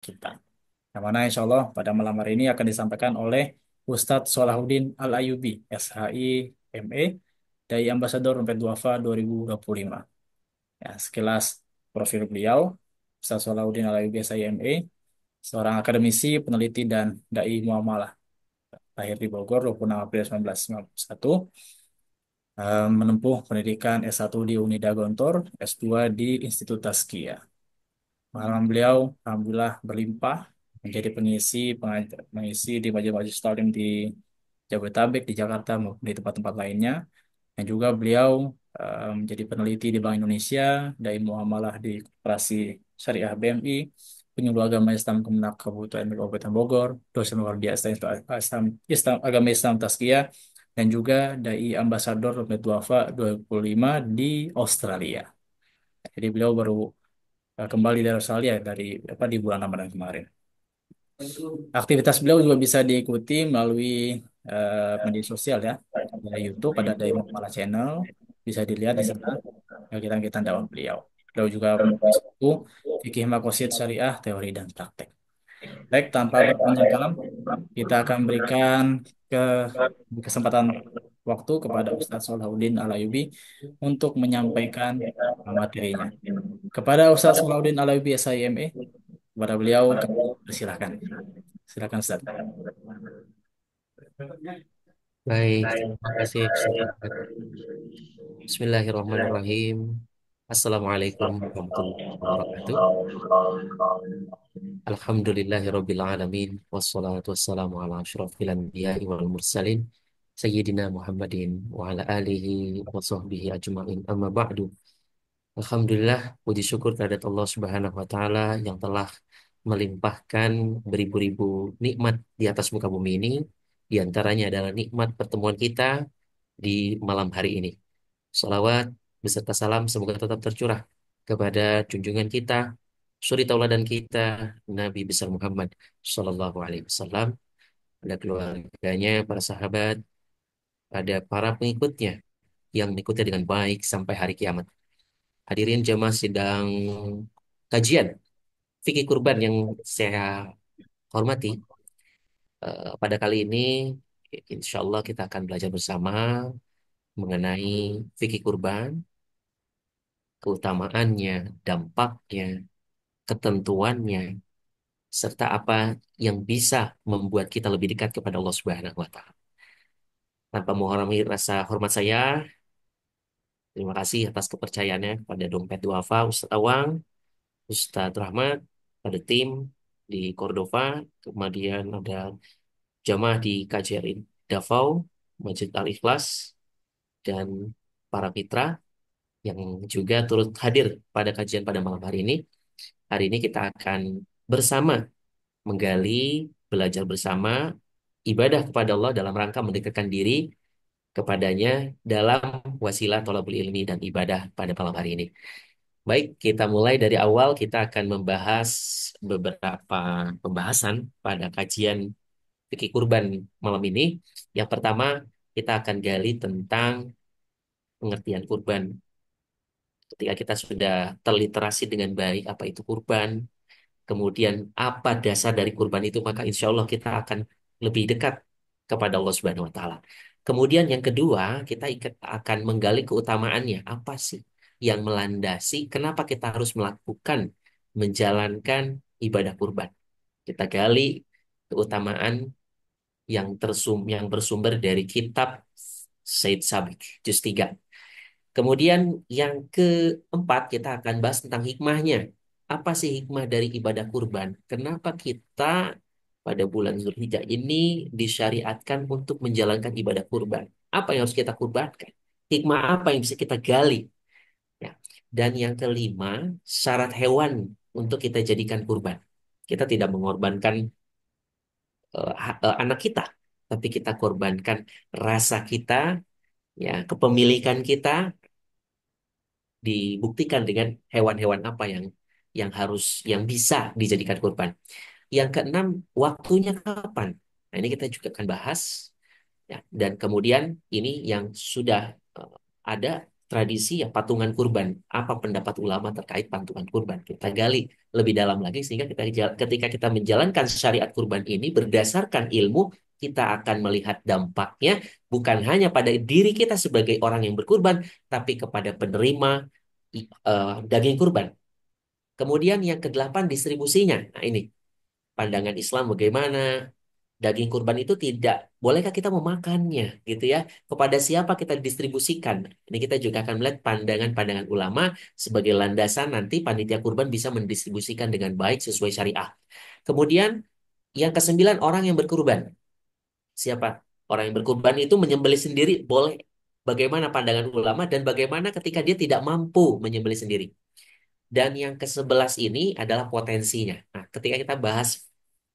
kita. Yang mana insya Allah pada malam hari ini akan disampaikan oleh Ustadz Solahuddin Al-Ayyubi, SHI, ME, dari Ambasador Dompet Duafa 2025. Ya, sekilas profil beliau, Ustadz Solahuddin Al-Ayyubi, SHI, ME, seorang akademisi, peneliti, dan dai muamalah. Lahir di Bogor 26 April 1991, menempuh pendidikan S1 di Unida Gontor, S2 di Institut Tazkiyah. Pengalaman beliau alhamdulillah berlimpah menjadi pengisi di majelis-majelis taklim di Jabodetabek, di Jakarta maupun di tempat-tempat lainnya. Dan juga beliau menjadi peneliti di Bank Indonesia, Dai Muamalah di Koperasi Syariah BMI, penyuluh agama Islam Kemenak Kabupaten Bogor, dosen luar biasa agama Islam Tazkiyah, dan juga Dai Ambasador Dompet Duafa 25 di Australia. Jadi beliau baru kembali dari Australia dari di bulan Ramadan kemarin. Aktivitas beliau juga bisa diikuti melalui media sosial ya. Ada YouTube, ada Dai Muamalah Channel, bisa dilihat di sana kegiatan-kegitaan dakwah beliau. Beliau juga menulis buku Fikih Makosid Syariah, Teori dan Praktek. Baik, tanpa berpanjang kalam, kita akan berikan ke kesempatan waktu kepada Ustadz Solahuddin Al-Ayyubi untuk menyampaikan materinya. Kepada Ustadz Solahuddin Al-Ayyubi SIME, kepada beliau kami persilahkan. Silakan Ustaz. Baik, terima kasih Ustaz. Bismillahirrahmanirrahim. Assalamualaikum warahmatullahi wabarakatuh. Alhamdulillahirabbil alamin wassalatu wassalamu ala asyrofil anbiya'i wal mursalin Sayyidina Muhammadin wa ala alihi wa sahbihi ajma'in amma ba'du. Alhamdulillah, puji syukur kehadirat Allah Subhanahu wa taala yang telah melimpahkan beribu-ribu nikmat di atas muka bumi ini. Di antaranya adalah nikmat pertemuan kita di malam hari ini. Salawat beserta salam semoga tetap tercurah kepada junjungan kita, suri tauladan kita, Nabi besar Muhammad Sallallahu Alaihi Wasallam, pada keluarganya, para sahabat, pada para pengikutnya yang mengikutnya dengan baik sampai hari kiamat. Hadirin jamaah sidang kajian fikih kurban yang saya hormati, pada kali ini insya Allah kita akan belajar bersama mengenai fikih kurban, keutamaannya, dampaknya, ketentuannya, serta apa yang bisa membuat kita lebih dekat kepada Allah Subhanahu wa taala. Tanpa mengurangi rasa hormat saya, terima kasih atas kepercayaannya pada Dompet Duafa, Ustadz Awang, Ustadz Rahmat, pada tim di Cordova, kemudian ada jamaah di KJRI Davao, Masjid Al-Ikhlas, dan para mitra yang juga turut hadir pada kajian pada malam hari ini. Hari ini kita akan bersama menggali, belajar bersama ibadah kepada Allah dalam rangka mendekatkan diri kepadanya dalam wasilah thalabul ilmi dan ibadah pada malam hari ini. Baik, kita mulai dari awal. Kita akan membahas beberapa pembahasan pada kajian fikih kurban malam ini. Yang pertama, kita akan gali tentang pengertian kurban. Ketika kita sudah terliterasi dengan baik apa itu kurban, kemudian apa dasar dari kurban itu, maka insya Allah kita akan lebih dekat kepada Allah Subhanahu wa taala. Kemudian yang kedua, kita akan menggali keutamaannya. Apa sih yang melandasi kenapa kita harus melakukan menjalankan ibadah kurban? Kita gali keutamaan yang bersumber dari kitab Said Sabiq juz 3. Kemudian yang keempat kita akan bahas tentang hikmahnya. Apa sih hikmah dari ibadah kurban? Kenapa kita pada bulan Zulhijjah ini disyariatkan untuk menjalankan ibadah kurban? Apa yang harus kita kurbankan? Hikmah apa yang bisa kita gali? Ya. Dan yang kelima, syarat hewan untuk kita jadikan kurban. Kita tidak mengorbankan anak kita, tapi kita korbankan rasa kita, ya, kepemilikan kita dibuktikan dengan hewan-hewan apa yang bisa dijadikan kurban. Yang keenam, waktunya kapan? Nah, ini kita juga akan bahas, ya. Dan kemudian ini yang sudah ada tradisi ya patungan kurban. Apa pendapat ulama terkait patungan kurban? Kita gali lebih dalam lagi sehingga ketika kita menjalankan syariat kurban ini berdasarkan ilmu, kita akan melihat dampaknya bukan hanya pada diri kita sebagai orang yang berkurban, tapi kepada penerima daging kurban. Kemudian yang kedelapan distribusinya. Nah ini pandangan Islam bagaimana daging kurban itu tidak bolehkah kita memakannya gitu ya, kepada siapa kita distribusikan. Ini kita juga akan melihat pandangan-pandangan ulama sebagai landasan nanti panitia kurban bisa mendistribusikan dengan baik sesuai syariah. Kemudian yang kesembilan orang yang berkurban. Siapa orang yang berkurban itu menyembelih sendiri boleh, bagaimana pandangan ulama dan bagaimana ketika dia tidak mampu menyembelih sendiri. Dan yang ke-11 ini adalah potensinya. Nah, ketika kita bahas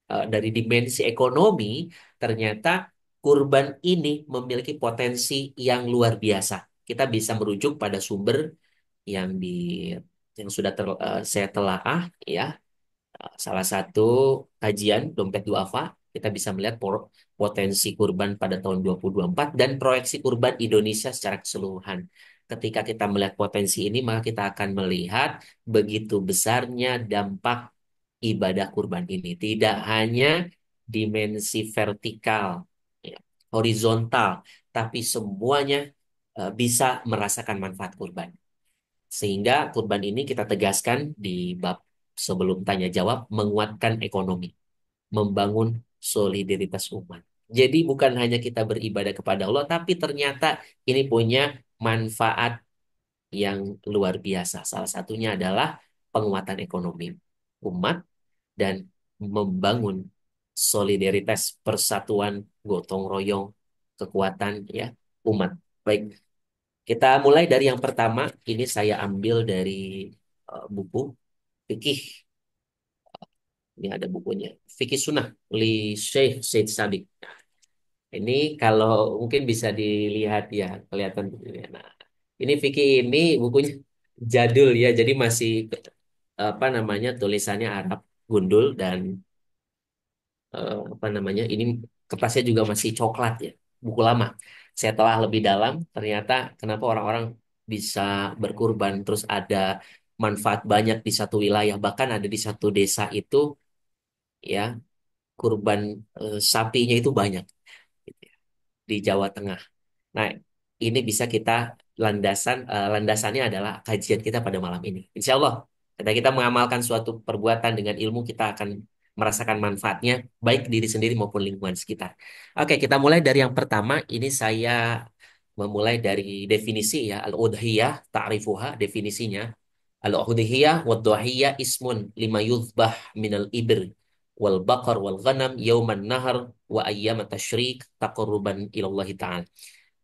dari dimensi ekonomi, ternyata kurban ini memiliki potensi yang luar biasa. Kita bisa merujuk pada sumber yang di yang sudah saya telaah ya. Salah satu kajian dompet duafa, kita bisa melihat potensi kurban pada tahun 2024 dan proyeksi kurban Indonesia secara keseluruhan. Ketika kita melihat potensi ini, maka kita akan melihat begitu besarnya dampak ibadah kurban ini. Tidak hanya dimensi vertikal, ya, horizontal, tapi semuanya bisa merasakan manfaat kurban. Sehingga kurban ini kita tegaskan di bab sebelum tanya jawab, menguatkan ekonomi, membangun solidaritas umat. Jadi bukan hanya kita beribadah kepada Allah, tapi ternyata ini punya manfaat yang luar biasa. Salah satunya adalah penguatan ekonomi umat dan membangun solidaritas, persatuan, gotong royong, kekuatan ya umat. Baik, kita mulai dari yang pertama. Ini saya ambil dari buku fikih. Ini ada bukunya. Fikih Sunnah li Syekh Said Sabiq. Ini kalau mungkin bisa dilihat ya, kelihatan. Nah, ini fikih ini bukunya jadul ya, jadi masih apa namanya tulisannya Arab gundul dan apa namanya ini kertasnya juga masih coklat ya, buku lama. Saya telah lebih dalam, ternyata kenapa orang-orang bisa berkurban terus ada manfaat banyak di satu wilayah, bahkan ada di satu desa itu ya kurban sapinya itu banyak gitu ya, di Jawa Tengah. Nah, ini bisa kita landasannya adalah kajian kita pada malam ini. Insya Allah, ketika kita mengamalkan suatu perbuatan dengan ilmu, kita akan merasakan manfaatnya, baik diri sendiri maupun lingkungan sekitar. Oke, kita mulai dari yang pertama. Ini saya memulai dari definisi ya, al-udhiyah, ta'rifuha, definisinya. Al-udhiyah wa dhahiyah ismun lima yuzbah minal ibr wal baqar wal ghanam yauman nahar wa ayyam tashrik taqarruban ilallahi ta'ala.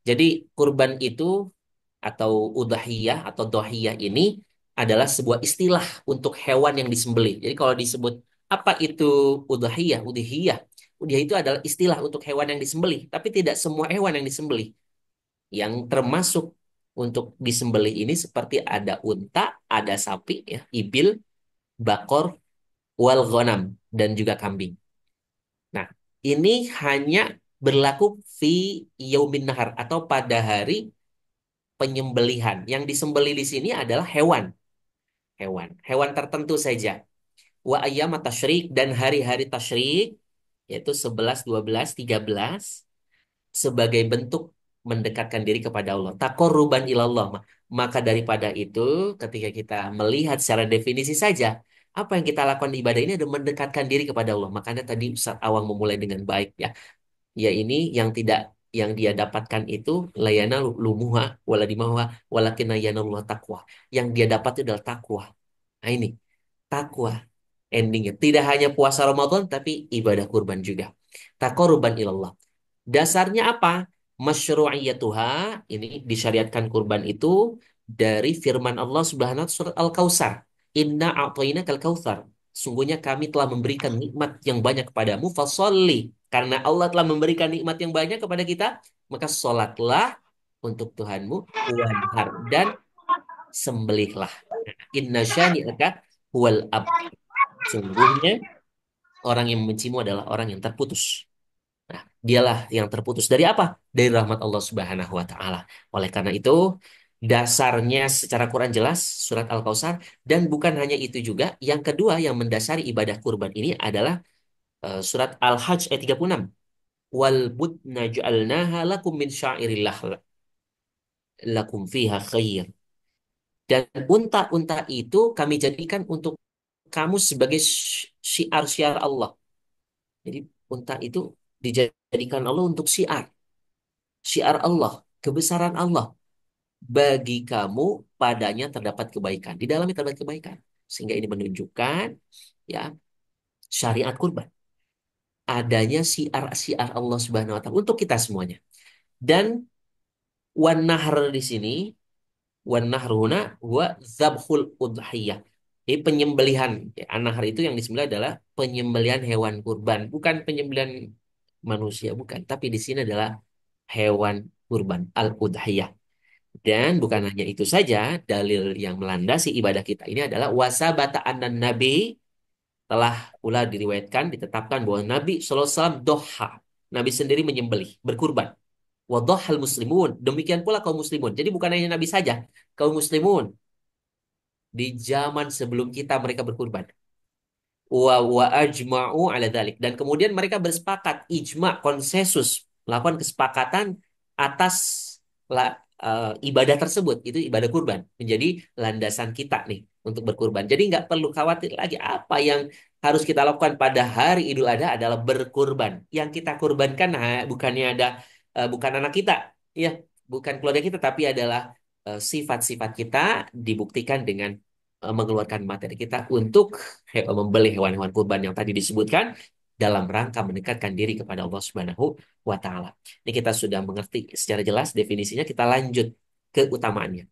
Jadi kurban itu atau udhiyah atau dohiyah ini adalah sebuah istilah untuk hewan yang disembelih. Jadi kalau disebut apa itu udhiyah, udhiyah, udhiyah itu adalah istilah untuk hewan yang disembelih, tapi tidak semua hewan yang disembelih. Yang termasuk untuk disembelih ini seperti ada unta, ada sapi, ya, ibil, bakor, wal ghanam, dan juga kambing. Nah, ini hanya berlaku fi yaumin nahar atau pada hari penyembelihan. Yang disembelih di sini adalah hewan, hewan tertentu saja. Wa ayyam tasyrik dan hari-hari tasyrik yaitu 11, 12, 13 sebagai bentuk mendekatkan diri kepada Allah. Taqarruban ilallah. Maka daripada itu, ketika kita melihat secara definisi saja, apa yang kita lakukan di ibadah ini adalah mendekatkan diri kepada Allah. Makanya tadi Ustaz Awang memulai dengan baik ya. Ya ini yang tidak yang dia dapatkan itu layana lumuha wala dimawa walakin Allah takwa. Yang dia dapat itu adalah takwa. Nah ini takwa endingnya. Tidak hanya puasa Ramadan tapi ibadah kurban juga. Taqarruban ilallah. Dasarnya apa? Masyru'iyatuha, ini disyariatkan kurban itu dari firman Allah Subhanahu wa taala surat Al-Kautsar. Inna a'tainakal kautsar. Sungguhnya kami telah memberikan nikmat yang banyak kepadamu, fasolli. Karena Allah telah memberikan nikmat yang banyak kepada kita, maka sholatlah untuk Tuhanmu, wanhar, dan sembelihlah. Inna syani'aka huwal abtar. Sungguhnya orang yang membencimu adalah orang yang terputus. Nah, dialah yang terputus dari apa? Dari rahmat Allah Subhanahu wa taala. Oleh karena itu, Dasarnya secara Quran jelas surat Al-Kautsar, dan bukan hanya itu juga, yang kedua yang mendasari ibadah kurban ini adalah surat Al-Hajj ayat 36. Wal budna ja'alnaha lakum min syairillah lakum fiha khair. Dan unta-unta itu kami jadikan untuk kamu sebagai syiar-syiar Allah. Jadi unta itu dijadikan Allah untuk syiar, syiar Allah, kebesaran Allah. Bagi kamu padanya terdapat kebaikan. Di dalamnya terdapat kebaikan. Sehingga ini menunjukkan ya syariat kurban. Adanya syiar-syiar Allah Subhanahu wa taala untuk kita semuanya. Dan wan nahr di sini, wan nahruna huwa dzabhul udhiyah. Jadi penyembelihan ya, an-nahr itu yang disembelih adalah penyembelihan hewan kurban, bukan penyembelihan manusia, bukan. Tapi di sini adalah hewan kurban al-udhiyah. Dan bukan hanya itu saja, dalil yang melandasi ibadah kita ini adalah wasabata annan nabi, telah pula diriwayatkan, ditetapkan bahwa Nabi SAW doha. Nabi sendiri menyembelih, berkurban. Wadohal muslimun. Demikian pula kaum muslimun. Jadi bukan hanya Nabi saja, kaum muslimun di zaman sebelum kita mereka berkurban. Wa ajma'u ala dhalik. Dan kemudian mereka bersepakat, ijma, konsensus, melakukan kesepakatan atas ibadah tersebut. Itu ibadah kurban. Menjadi landasan kita nih untuk berkurban. Jadi nggak perlu khawatir lagi apa yang harus kita lakukan pada hari Idul Adha adalah berkurban. Yang kita kurbankan bukannya bukan anak kita, ya, bukan keluarga kita, tapi adalah sifat-sifat kita dibuktikan dengan mengeluarkan materi kita untuk membeli hewan-hewan kurban yang tadi disebutkan dalam rangka mendekatkan diri kepada Allah Subhanahu wa taala. Ini kita sudah mengerti secara jelas definisinya, kita lanjut ke utamaannya.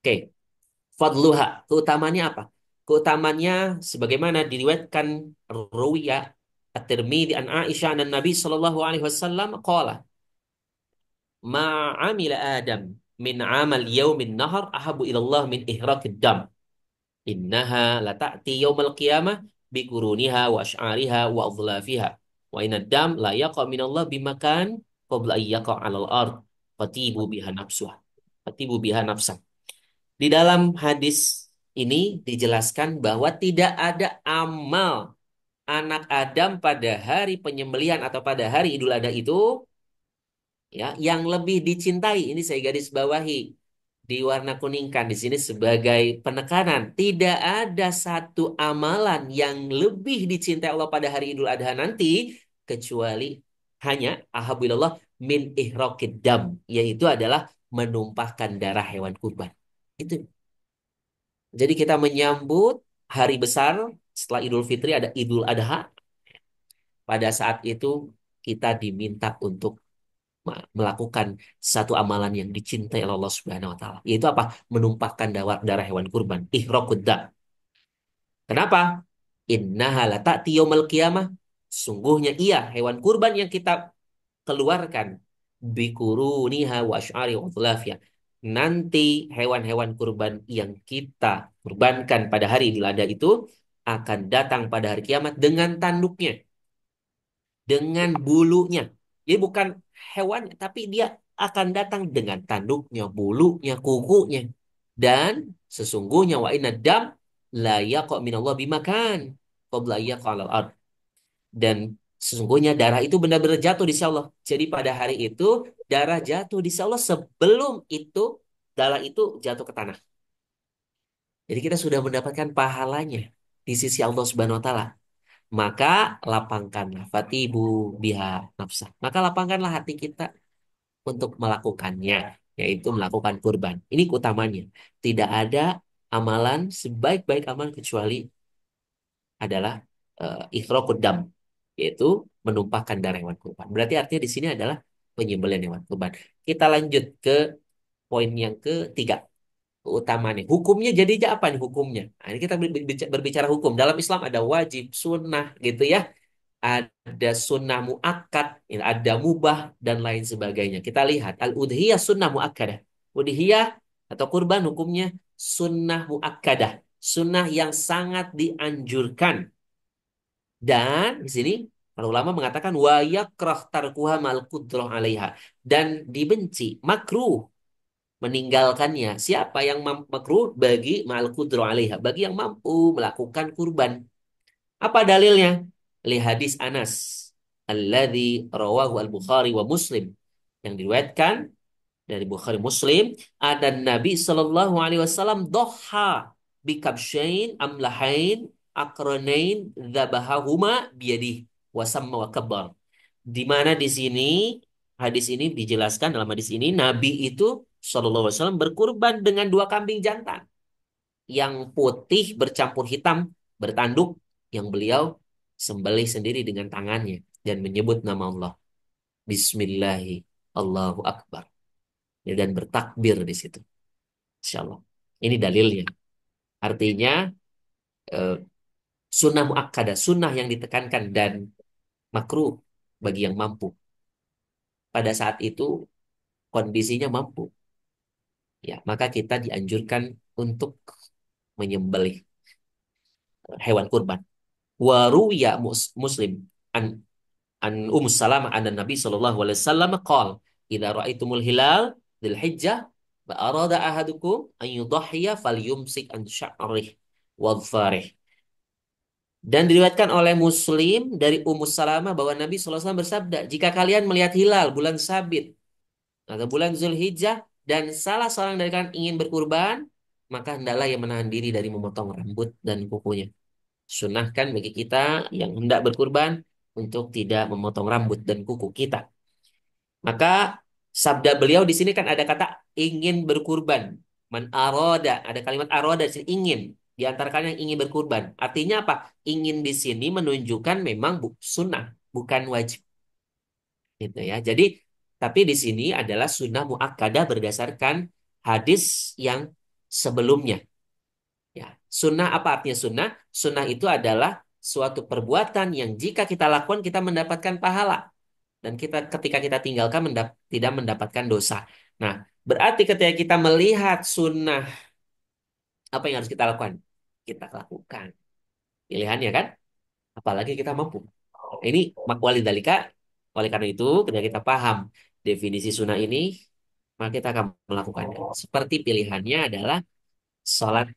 Oke, fadluha, keutamaannya apa? Keutamaannya sebagaimana diriwayatkan Ruwiya At-Tirmidzi an Aisyah an Nabi sallallahu alaihi wasallam qala ma amila Adam min amal yaumin nahar ahabu ilallah min ihraqid dam. Innaha lata'ti yaumal qiyamah biquruniha wa asy'ariha wa adlafiha. Wa inad dam la yaqa minallah bimakan qabla ay yaqa 'alal ard. Fatibu biha nafsuha. Fatibu biha nafsah. Di dalam hadis ini dijelaskan bahwa tidak ada amal anak Adam pada hari penyembelihan atau pada hari Idul Adha itu ya yang lebih dicintai. Ini saya garis bawahi, diwarna kuningkan di sini sebagai penekanan. Tidak ada satu amalan yang lebih dicintai Allah pada hari Idul Adha nanti kecuali hanya ahabillah min ihraqid dam, yaitu adalah menumpahkan darah hewan kurban. Itu. Jadi kita menyambut hari besar setelah Idul Fitri ada Idul Adha. Pada saat itu kita diminta untuk melakukan satu amalan yang dicintai oleh Allah Subhanahu wa taala. Yaitu apa? Menumpahkan darah hewan kurban. Ihraqud dam. Kenapa? Innaha lata'ti yaumal qiyamah. Sungguhnya ia hewan kurban yang kita keluarkan bikuruniha wa asy'ari wa dhulafia. Nanti hewan-hewan kurban yang kita kurbankan pada hari Idul Adha itu akan datang pada hari kiamat dengan tanduknya, dengan bulunya. Jadi bukan hewan, tapi dia akan datang dengan tanduknya, bulunya, kukunya. Dan sesungguhnya wa inna dam la yaqa minallah bimakan qabla yaqa 'alal ard. Dan sesungguhnya darah itu benar-benar jatuh di sisi Allah. Jadi pada hari itu darah jatuh di sisi Allah sebelum itu darah itu jatuh ke tanah. Jadi kita sudah mendapatkan pahalanya di sisi Allah Subhanahu wa taala. Maka lapangkanlah fatibu biha nafsah. Maka lapangkanlah hati kita untuk melakukannya, yaitu melakukan kurban. Ini keutamanya. Tidak ada amalan sebaik-baik amalan kecuali adalah ikhraqud dam, yaitu menumpahkan darah hewan kurban. Berarti artinya di sini adalah penyembelihan hewan kurban. Kita lanjut ke poin yang ketiga, keutamaannya. Hukumnya jadinya apa nih hukumnya? Nah, ini kita berbicara hukum. Dalam Islam ada wajib, sunnah gitu ya. Ada sunnah muakkad, ada mubah dan lain sebagainya. Kita lihat al-udhiyah sunnah muakkadah. Udhiyah atau kurban hukumnya sunnah muakkadah, sunnah yang sangat dianjurkan. Dan di sini para ulama mengatakan wa yakrah tarkuha mal qudrah 'alaiha, dan dibenci, makruh meninggalkannya. Siapa yang makruh bagi ma'al qudra 'alaiha, bagi yang mampu melakukan kurban. Apa dalilnya? Li hadis Anas alladzi rawahu al-Bukhari wa Muslim, yang diriwayatkan dari Bukhari Muslim, ada Nabi Shallallahu Alaihi Wasallam doha bikabshain amlahain akranain dzabahahuma biyadih wasamma wa kabbar. Di mana di sini hadis ini dijelaskan, dalam hadis ini Nabi itu Shallallahu Alaihi Wasallam berkurban dengan dua kambing jantan yang putih bercampur hitam bertanduk, yang beliau sembelih sendiri dengan tangannya dan menyebut nama Allah. Bismillahi Allahu Akbar. Ya, dan bertakbir di situ. Insya Allah. Ini dalilnya. Artinya eh, sunnah muakkadah, sunnah yang ditekankan dan makruh bagi yang mampu. Pada saat itu kondisinya mampu, ya maka kita dianjurkan untuk menyembelih hewan kurban. Waruya Muslim an an Salamah an Nabi sallallahu alaihi wasallam qol, idza ra'aitumul hilal dzil hijjah wa arada ahadukum an yudhhiya falyumsik an sya'rih wadfarih. Dan diriwayatkan oleh Muslim dari Ummu Salamah bahwa Nabi SAW bersabda, jika kalian melihat hilal bulan Sabit atau bulan Zulhijjah dan salah seorang dari kalian ingin berkurban, maka hendaklah ia menahan diri dari memotong rambut dan kukunya. Sunnahkan bagi kita yang hendak berkurban untuk tidak memotong rambut dan kuku kita. Maka sabda beliau di sini kan ada kata ingin berkurban. Man aroda, ada kalimat aroda di sini, ingin. Di antara kalian yang ingin berkurban. Artinya apa? Ingin di sini menunjukkan memang sunnah, bukan wajib. Gitu ya. Jadi, tapi di sini adalah sunnah muakkadah berdasarkan hadis yang sebelumnya. Ya, sunnah apa artinya sunnah? Sunnah itu adalah suatu perbuatan yang jika kita lakukan kita mendapatkan pahala, dan kita ketika kita tinggalkan tidak mendapatkan dosa. Nah, berarti ketika kita melihat sunnah, apa yang harus kita lakukan? Kita lakukan. Pilihannya kan? Apalagi kita mampu. Ini makwali dalika. Oleh karena itu, ketika kita paham definisi sunnah ini, maka kita akan melakukannya. Seperti pilihannya adalah sholat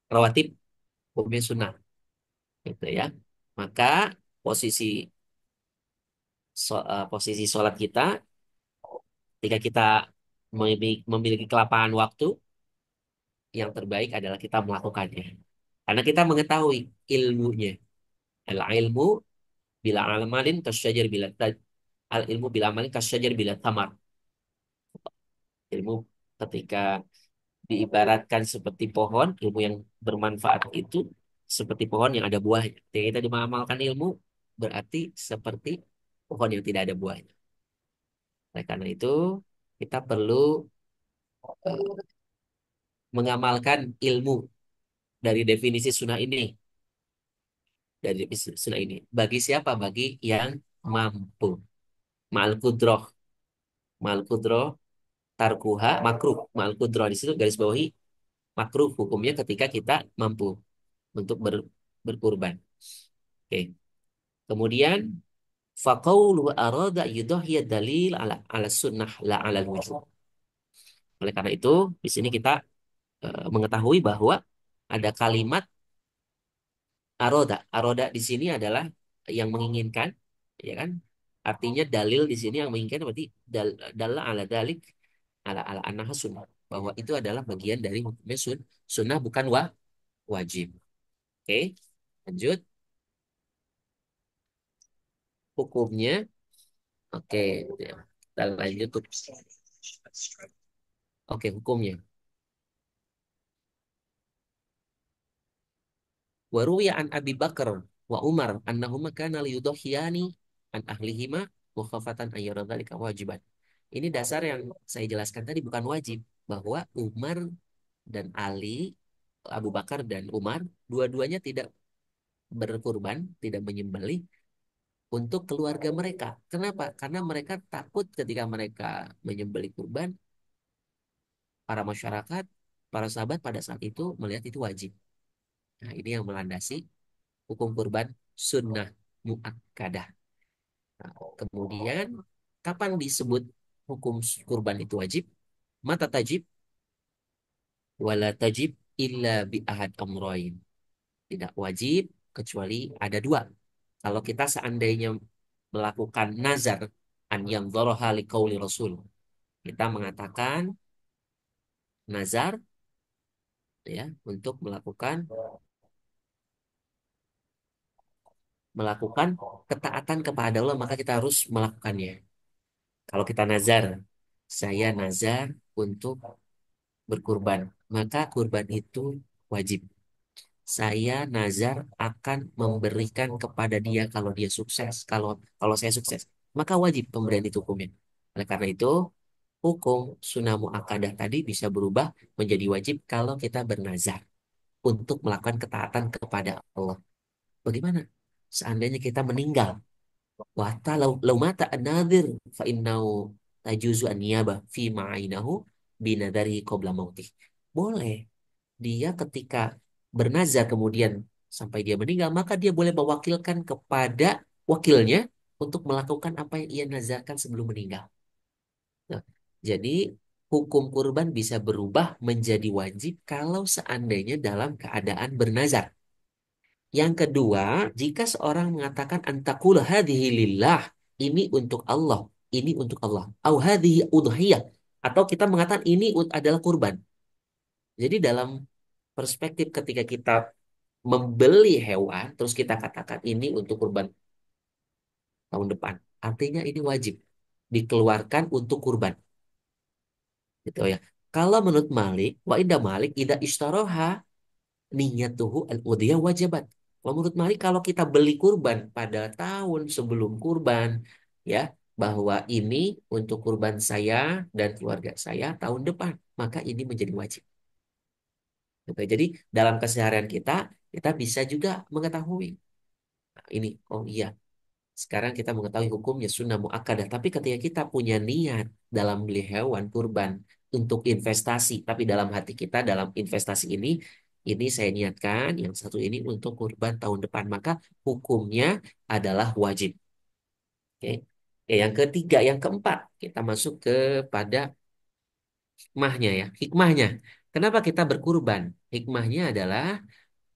rawatib hukumnya sunnah. Gitu ya. Maka posisi posisi sholat kita, ketika kita memiliki kelapangan waktu, yang terbaik adalah kita melakukannya. Karena kita mengetahui ilmunya. Al ilmu bila amalin kasyajar bila al ilmu bila amalin kasyajar bila tamar. Ilmu ketika diibaratkan seperti pohon, ilmu yang bermanfaat itu seperti pohon yang ada buahnya. Ketika kita mengamalkan ilmu, berarti seperti pohon yang tidak ada buahnya. Oleh karena itu, kita perlu eh, mengamalkan ilmu dari definisi sunnah ini, dari definisi sunnah ini. Bagi siapa? Bagi yang mampu. Ma'al kudroh. Ma'al kudroh tarkuha makruh. Ma'al kudroh di situ garis bawahi makruh hukumnya ketika kita mampu untuk berkurban. Oke. Kemudian faqaulu arada yudhhiya dalil ala sunnah la ala wujub. Oleh karena itu, di sini kita mengetahui bahwa ada kalimat aroda. Aroda di sini adalah yang menginginkan, ya kan? Artinya dalil di sini yang menginginkan berarti dal ala dalik ala ala annaha sunnah, bahwa itu adalah bagian dari hukumnya sunnah, bukan wajib. Oke, lanjut hukumnya. Oke, kita lanjut. Oke, hukumnya. Waruya an Abi Bakar wa Umar annahuma kana liyudhiyani an ahlihima mukhafatan ayyara dzalika wajiban. Ini dasar yang saya jelaskan tadi, bukan wajib, bahwa Umar dan Ali, Abu Bakar dan Umar, dua-duanya tidak berkurban, tidak menyembelih untuk keluarga mereka. Kenapa? Karena mereka takut ketika mereka menyembelih kurban, para masyarakat, para sahabat pada saat itu melihat itu wajib. Nah, ini yang melandasi hukum kurban sunnah muakkadah. Nah, kemudian kapan disebut hukum kurban itu wajib? Mata tajib. wala tajib illa bi ahad amroin. Tidak wajib kecuali ada dua. Kalau kita seandainya melakukan nazar an yang liqauli Rasul, kita mengatakan nazar ya untuk melakukan ketaatan kepada Allah, maka kita harus melakukannya. Kalau kita nazar, saya nazar untuk berkurban, maka kurban itu wajib. Saya nazar akan memberikan kepada dia kalau dia sukses. Kalau saya sukses, maka wajib pemberian itu hukumnya. Oleh karena itu, hukum sunnah muakkadah tadi bisa berubah menjadi wajib kalau kita bernazar untuk melakukan ketaatan kepada Allah. Bagaimana? Seandainya kita meninggal, wah lau mata an-nadhir fa innahu tajuzu an-niyabah fi ma'inahu binadari qabla mautih. Boleh dia ketika bernazar kemudian sampai dia meninggal, maka dia boleh mewakilkan kepada wakilnya untuk melakukan apa yang ia nazarkan sebelum meninggal. Nah, jadi hukum kurban bisa berubah menjadi wajib kalau seandainya dalam keadaan bernazar. Yang kedua, jika seorang mengatakan antakul hadhihi lillah, ini untuk Allah, ini untuk Allah. Au hadhihi udhiyah, atau kita mengatakan ini adalah kurban. Jadi dalam perspektif ketika kita membeli hewan, terus kita katakan ini untuk kurban tahun depan. Artinya ini wajib dikeluarkan untuk kurban, gitu ya. Kalau menurut Malik, wa inda Malik ida istaroha niyatuhu al-udhiyah wajibat. Kalau menurut Malik, kalau kita beli kurban pada tahun sebelum kurban, ya, bahwa ini untuk kurban saya dan keluarga saya tahun depan, maka ini menjadi wajib. Gitu. Jadi dalam keseharian kita, kita bisa juga mengetahui "Nah, ini, oh iya, sekarang kita mengetahui hukumnya sunnah muakkadah. Tapi ketika kita punya niat dalam beli hewan kurban untuk investasi, tapi dalam hati kita dalam investasi ini saya niatkan, yang satu ini untuk kurban tahun depan, maka hukumnya adalah wajib. Oke. Oke, yang ketiga, yang keempat, kita masuk kepada hikmahnya ya. Hikmahnya, kenapa kita berkurban? Hikmahnya adalah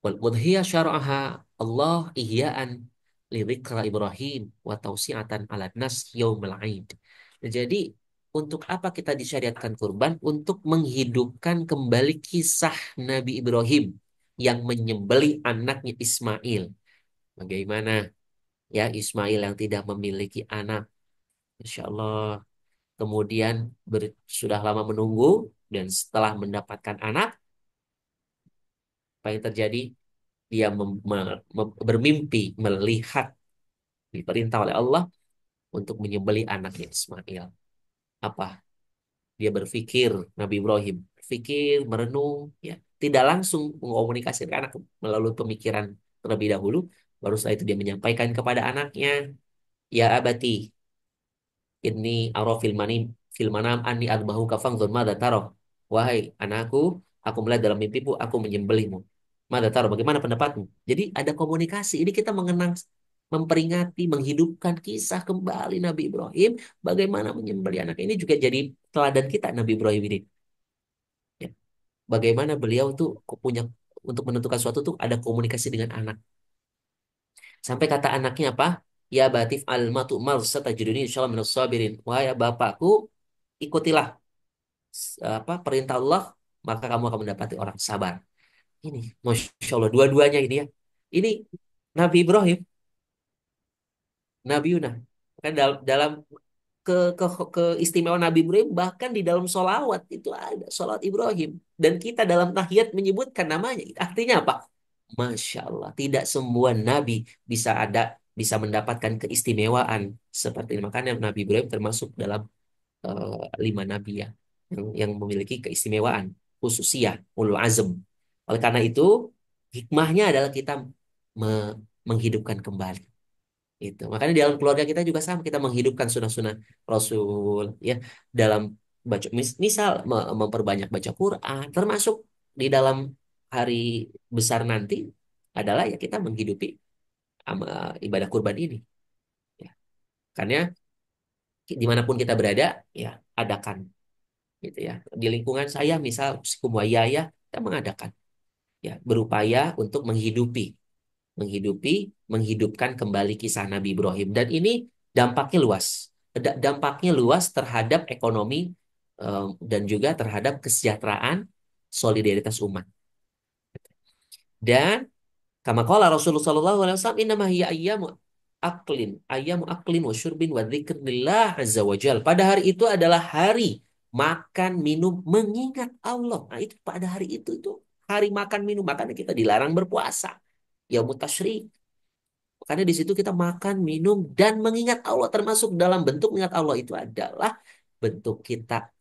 wal udhiyah syara'aha Allah ihya'an lidzikra Ibrahim wa tausi'atan 'ala nas yaumil 'aid. Jadi untuk apa kita disyariatkan kurban? Untuk menghidupkan kembali kisah Nabi Ibrahim yang menyembelih anaknya Ismail. Bagaimana ya Ismail yang tidak memiliki anak, Masya Allah. Kemudian sudah lama menunggu dan setelah mendapatkan anak, apa yang terjadi? Dia bermimpi melihat diperintah oleh Allah untuk menyembelih anaknya Ismail. Apa? Dia berpikir, Nabi Ibrahim berpikir, merenung, ya, tidak langsung mengomunikasikan anak melalui pemikiran terlebih dahulu. Baru setelah itu dia menyampaikan kepada anaknya, ya abati, ini fil manam anni adbahu kafangzur mada taro. Wahai anakku, aku melihat dalam mimpiku, aku menyembelihmu. Mada taro, bagaimana pendapatmu? Jadi ada komunikasi. Ini kita mengenang, memperingati, menghidupkan kisah kembali Nabi Ibrahim, bagaimana menyembelih anak. Ini juga jadi teladan kita Nabi Ibrahim ini. Ya. Bagaimana beliau tuh punya untuk menentukan sesuatu tuh ada komunikasi dengan anak. Sampai kata anaknya apa? Ya batif al-matu mal satajiduni insyaallah minas sabirin. Wahai bapakku, ikutilah apa perintah Allah, maka kamu akan mendapati orang sabar. Ini, masya Allah, dua-duanya ini ya. Ini Nabi Ibrahim, Nabi Yunus. Kan dalam ke, ke keistimewaan Nabi Ibrahim bahkan di dalam sholawat itu ada sholawat Ibrahim dan kita dalam tahiyat menyebutkan namanya. Artinya apa? Masya Allah, tidak semua nabi bisa mendapatkan keistimewaan seperti ini. Makanya Nabi Ibrahim termasuk dalam lima nabi ya yang memiliki keistimewaan khususiyah ulul azm. Oleh karena itu hikmahnya adalah kita menghidupkan kembali itu. Makanya di dalam keluarga kita juga sama, kita menghidupkan sunnah-sunnah Rasul ya dalam misal memperbanyak baca Quran, termasuk di dalam hari besar nanti adalah ya kita menghidupi ibadah kurban ini. Ya. Karena dimanapun kita berada, ya adakan gitu ya. Di lingkungan saya misal Kumwaya ya, Kita mengadakan, ya, berupaya untuk menghidupi, menghidupkan kembali kisah Nabi Ibrahim. Dan ini dampaknya luas. Dampaknya luas terhadap ekonomi dan juga terhadap kesejahteraan solidaritas umat. Dan kama qala Rasulullah sallallahu alaihi wasallam innama hiya ayyamu aklin wa syurbin wa dzikrillah azza wa jal. Pada hari itu adalah hari makan minum mengingat Allah. Nah, itu pada hari itu hari makan minum, makanya kita dilarang berpuasa. Yaumut tasyrik. Karena di situ kita makan, minum, dan mengingat Allah. Termasuk dalam bentuk mengingat Allah itu adalah bentuk kita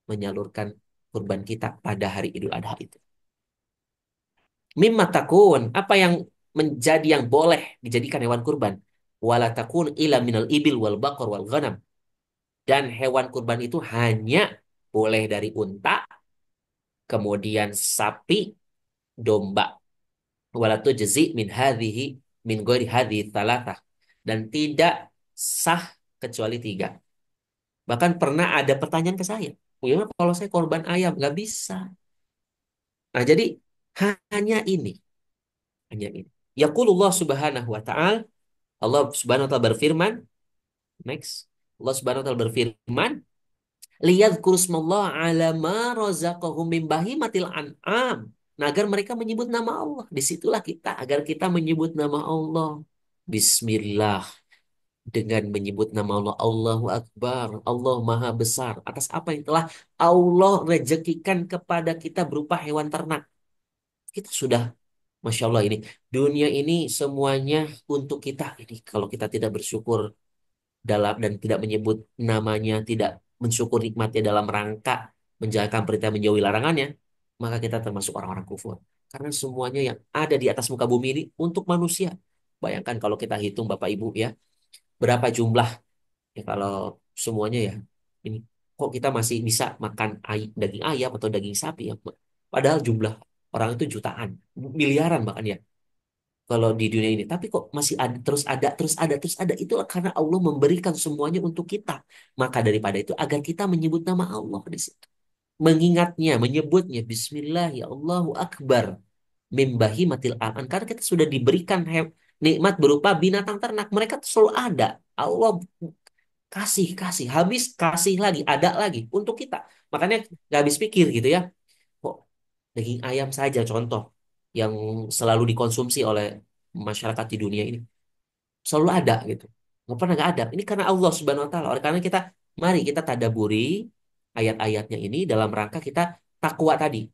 menyalurkan kurban kita pada hari Idul Adha itu. Mimma takun, apa yang menjadi yang boleh dijadikan hewan kurban? Wala takun ila minal ibil wal baqar wal ghanam. Dan hewan kurban itu hanya boleh dari unta, kemudian sapi, domba. Wala tujzi min hadhihi min ghairi hadhihi thalathah. Dan tidak sah kecuali tiga. Bahkan pernah ada pertanyaan ke saya. Bagaimana kalau saya korban ayam? Nggak bisa. Nah, jadi hanya ini. Hanya ini. Yaqulullah subhanahu wa ta'ala. Allah subhanahu wa ta'ala berfirman. Next. Allah subhanahu wa ta'ala berfirman. Liyadhkuru smallah ala ma razaqahum min bahimatil an'am. Nah, agar mereka menyebut nama Allah. Disitulah kita. Agar kita menyebut nama Allah. Bismillah. Dengan menyebut nama Allah, Allahu Akbar, Allah Maha Besar, atas apa yang telah Allah rezekikan kepada kita berupa hewan ternak. Kita sudah, Masya Allah ini, dunia ini semuanya untuk kita. Ini kalau kita tidak bersyukur dalam dan tidak menyebut namanya, tidak mensyukur nikmatnya dalam rangka menjalankan perintah menjauhi larangannya, maka kita termasuk orang-orang kufur. Karena semuanya yang ada di atas muka bumi ini untuk manusia. Bayangkan kalau kita hitung Bapak Ibu ya, berapa jumlah. Ya kalau semuanya ya ini kok kita masih bisa makan daging ayam atau daging sapi ya. Padahal jumlah orang itu jutaan, miliaran bahkan ya kalau di dunia ini. Tapi kok masih ada terus ada terus ada terus ada. Itulah karena Allah memberikan semuanya untuk kita. Maka daripada itu agar kita menyebut nama Allah di situ. Mengingatnya, menyebutnya Bismillah ya Allahu Akbar. Mimbahi matil an. Karena kita sudah diberikan nikmat berupa binatang ternak. Mereka tuh selalu ada. Allah kasih kasih habis kasih lagi ada lagi untuk kita, makanya nggak habis pikir gitu ya, kok daging ayam saja contoh yang selalu dikonsumsi oleh masyarakat di dunia ini selalu ada gitu, nggak pernah nggak ada. Ini karena Allah Subhanahu Wa Taala. Oleh karena kita mari kita tadaburi ayat-ayatnya ini dalam rangka kita takwa tadi,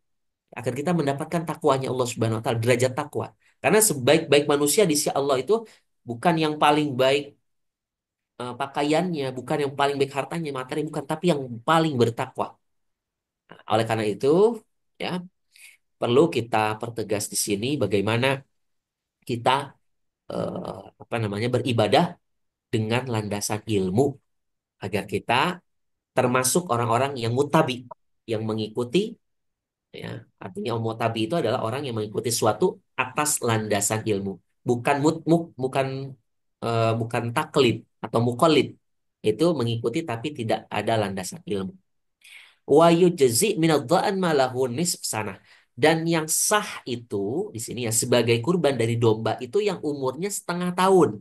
agar kita mendapatkan takwanya Allah Subhanahu Wa Taala, derajat takwa. Karena sebaik-baik manusia di sisi Allah itu bukan yang paling baik pakaiannya, bukan yang paling baik hartanya, materi bukan, tapi yang paling bertakwa. Oleh karena itu, ya, perlu kita pertegas di sini bagaimana kita apa namanya beribadah dengan landasan ilmu agar kita termasuk orang-orang yang mutabi, yang mengikuti, ya. Artinya mutabi itu adalah orang yang mengikuti suatu atas landasan ilmu, bukan bukan bukan taklid atau mukallid. Itu mengikuti tapi tidak ada landasan ilmu. Wa yujzi minadh-dha'an ma lahu nisf sanah. Dan yang sah itu di sini ya sebagai kurban dari domba itu yang umurnya setengah tahun.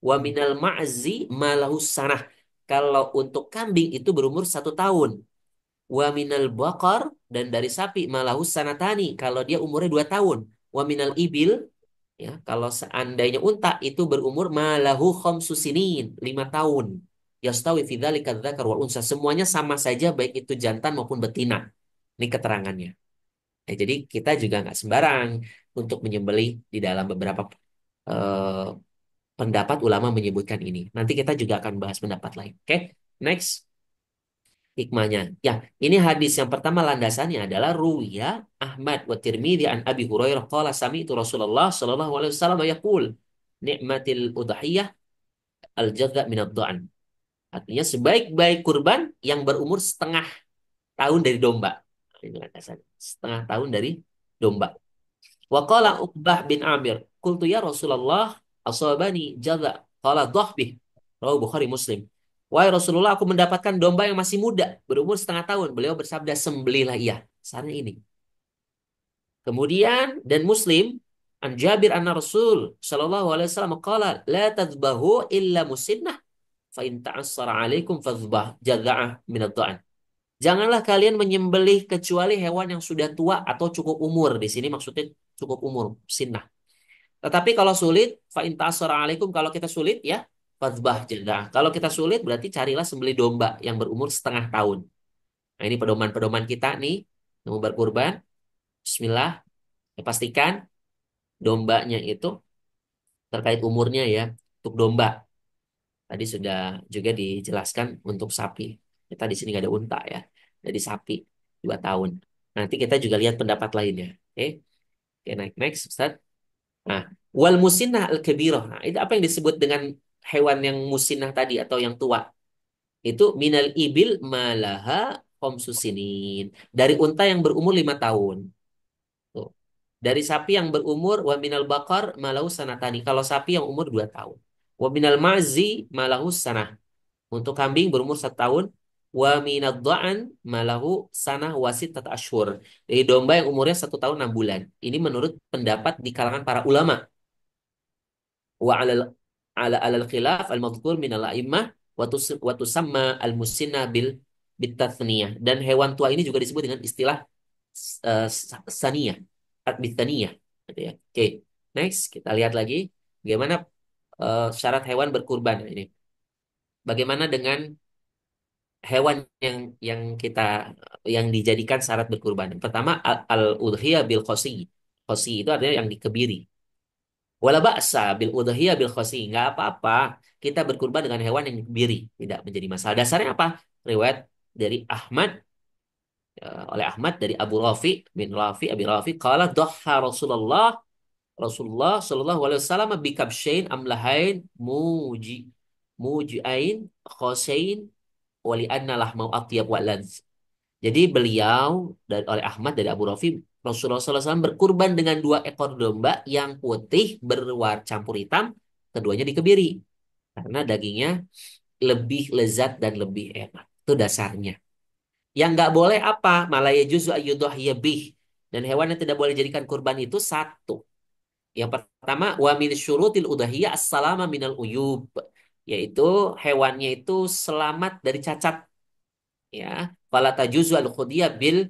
Wa minal ma'zi ma lahu sanah. Kalau untuk kambing itu berumur 1 tahun. Wa minal baqar dan dari sapi malahu sanatani kalau dia umurnya 2 tahun. Wa minal ibil, ya, kalau seandainya unta itu berumur malahu khamsusinin, 5 tahun. Yastawi fi dzalika dzakar wal unsa. Semuanya sama saja baik itu jantan maupun betina. Ini keterangannya. Ya, jadi kita juga nggak sembarang untuk menyembelih di dalam beberapa eh, pendapat ulama menyebutkan ini. Nanti kita juga akan bahas pendapat lain. Oke, next hikmahnya. Ya, ini hadis yang pertama landasannya adalah Ruya Ahmad wa Tirmidzi an Abi Hurairah qala sami'tu Rasulullah sallallahu alaihi wasallam yaqul ni'matil udhiyah al-jadha min ad-dha'n. Artinya sebaik-baik kurban yang berumur setengah tahun dari domba. Ini landasan. Setengah tahun dari domba. Wa qala Uqbah bin Amir, qultu ya Rasulullah asabani jadha qala dhahbih. Rawahu Bukhari Muslim. Wahai Rasulullah, aku mendapatkan domba yang masih muda, berumur setengah tahun. Beliau bersabda, sembelilah ia. Sarannya ini. Kemudian dan Muslim an Jabir anna Rasul sallallahu alaihi wasallam qala la tadhbahu illa musinnah fa in ta'assara alaikum fadhbah jaza'ah min ad-dha'an. Janganlah kalian menyembelih kecuali hewan yang sudah tua atau cukup umur. Di sini maksudnya cukup umur, sinnah. Tetapi kalau sulit, fa in ta'assara alaikum, kalau kita sulit ya, fadhbah jaza'ah. Kalau kita sulit berarti carilah sembelih domba yang berumur setengah tahun. Nah, ini pedoman-pedoman kita nih, yang mau berkurban. Bismillah, ya, pastikan dombanya itu terkait umurnya ya. Untuk domba, tadi sudah juga dijelaskan untuk sapi. Kita di sini nggak ada unta ya. Jadi sapi 2 tahun. Nanti kita juga lihat pendapat lainnya. Oke, oke next, Ustaz. Nah, wal musinnah al kabirah. Nah, itu apa yang disebut dengan hewan yang musinnah tadi atau yang tua? Itu minal ibil malaha khamsusinin. Dari unta yang berumur 5 tahun. Tuh. Dari sapi yang berumur wa minal bakar malahu sanatani. Kalau sapi yang umur 2 tahun. Wa minal ma'zi malahu sanah. Untuk kambing berumur 1 tahun. Wa minad dha'an malahu sanah wasit tata ashur. Dari domba yang umurnya 1 tahun 6 bulan. Ini menurut pendapat di kalangan para ulama. Wa alal khilaf al madhkur min al a'immah wa tusamma al musinna bitathniyah. Dan hewan tua ini juga disebut dengan istilah saniyah, bithaniyah gitu ya. Oke, next kita lihat lagi bagaimana syarat hewan berkurban ini. Bagaimana dengan hewan yang kita yang dijadikan syarat berkurban. Pertama al udhiyah bil khosi. Khosi itu artinya yang dikebiri. Wala ba'sa bil udhiyah bil khosi. Nggak apa-apa. Kita berkurban dengan hewan yang dikebiri. Tidak menjadi masalah. Dasarnya apa? Riwayat dari Ahmad oleh Ahmad dari Abu Rafi bin Rafi Abi Rafi qala dhaha Rasulullah sallallahu alaihi wasallam bikabshain amlahain mujiain khosain wali anna lahmau atyab wa ladz. Jadi beliau dari oleh Ahmad dari Abu Rafi Rasulullah SAW berkurban dengan 2 ekor domba yang putih berwarna campur hitam, keduanya dikebiri karena dagingnya lebih lezat dan lebih enak. Itu dasarnya. Yang nggak boleh apa? Malah yajuzu ayyudhhiya bih. Dan hewan yang tidak boleh dijadikan kurban itu satu. Yang pertama, wa min syurutil udhiyah as-salama minal uyub. Yaitu hewannya itu selamat dari cacat. Ya. Fala tajuzu al-khudiyah bil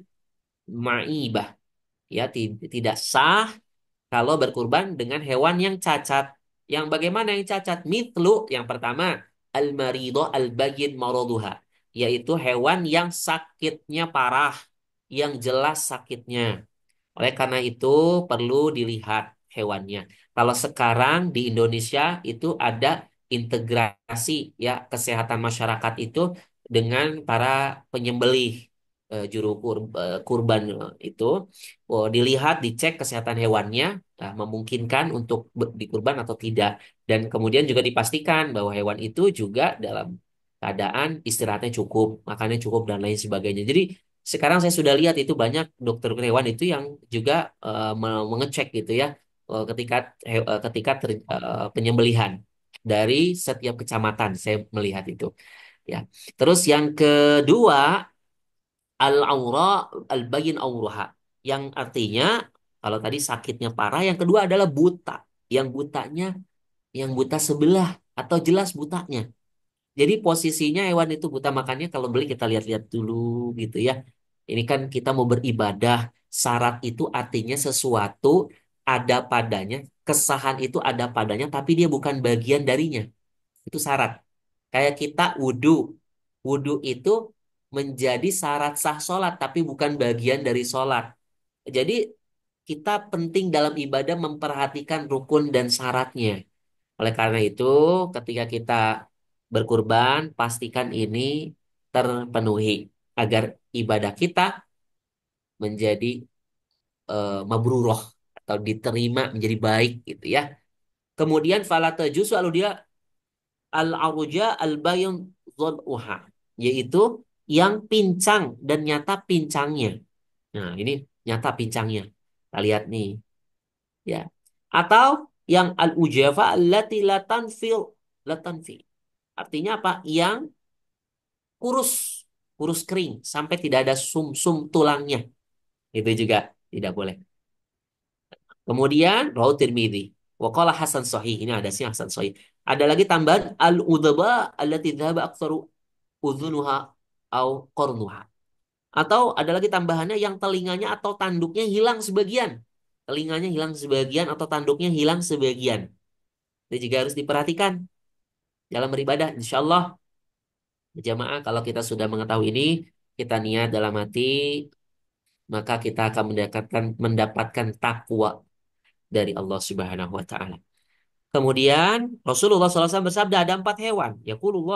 ma'ibah. Ya, tidak sah kalau berkurban dengan hewan yang cacat. Yang bagaimana yang cacat? Mitlu, yang pertama, al-marido al-bagin maraduha. Yaitu hewan yang sakitnya parah. Yang jelas sakitnya. Oleh karena itu perlu dilihat hewannya. Kalau sekarang di Indonesia itu ada integrasi ya kesehatan masyarakat itu dengan para penyembelih kurban itu. Oh, dilihat, dicek kesehatan hewannya, memungkinkan untuk dikurban atau tidak. Dan kemudian juga dipastikan bahwa hewan itu juga dalam keadaan istirahatnya cukup, makannya cukup dan lain sebagainya. Jadi sekarang saya sudah lihat itu banyak dokter hewan itu yang juga mengecek gitu ya ketika penyembelihan dari setiap kecamatan saya melihat itu ya. Terus yang kedua al-aura al-bayin auruha yang artinya kalau tadi sakitnya parah, yang kedua adalah buta. Yang butanya yang buta sebelah atau jelas butanya. Jadi posisinya hewan itu buta, makanya kalau beli kita lihat-lihat dulu gitu ya. Ini kan kita mau beribadah, syarat itu artinya sesuatu ada padanya, kesahan itu ada padanya, tapi dia bukan bagian darinya. Itu syarat. Kayak kita wudhu. Wudhu itu menjadi syarat sah sholat, tapi bukan bagian dari sholat. Jadi kita penting dalam ibadah memperhatikan rukun dan syaratnya. Oleh karena itu, ketika kita berkurban, pastikan ini terpenuhi agar ibadah kita menjadi mabruroh atau diterima menjadi baik gitu ya. Kemudian fala tajuzu lalu dia al-aruja al-bayn dhal'uha, yaitu yang pincang dan nyata pincangnya. Nah, ini nyata pincangnya. Kita lihat nih, ya. Atau yang al-ujafa allati la tanfil. Artinya apa? Yang kurus, kurus kering sampai tidak ada sum-sum tulangnya. Itu juga tidak boleh. Kemudian rawu Tirmidzi. Wa qala hasan sahih. Ini ada sih hasan sahih. Ada lagi tambahan al-udhaba allati dhahaba aktsaru udhunuha au qarnuha. Atau ada lagi tambahannya yang telinganya atau tanduknya hilang sebagian. Telinganya hilang sebagian atau tanduknya hilang sebagian. Ini juga harus diperhatikan dalam beribadah. Insya Allah, jamaah kalau kita sudah mengetahui ini, kita niat dalam hati, maka kita akan mendapatkan takwa dari Allah Subhanahu wa taala. Kemudian Rasulullah SAW bersabda ada empat hewan. Yaqulu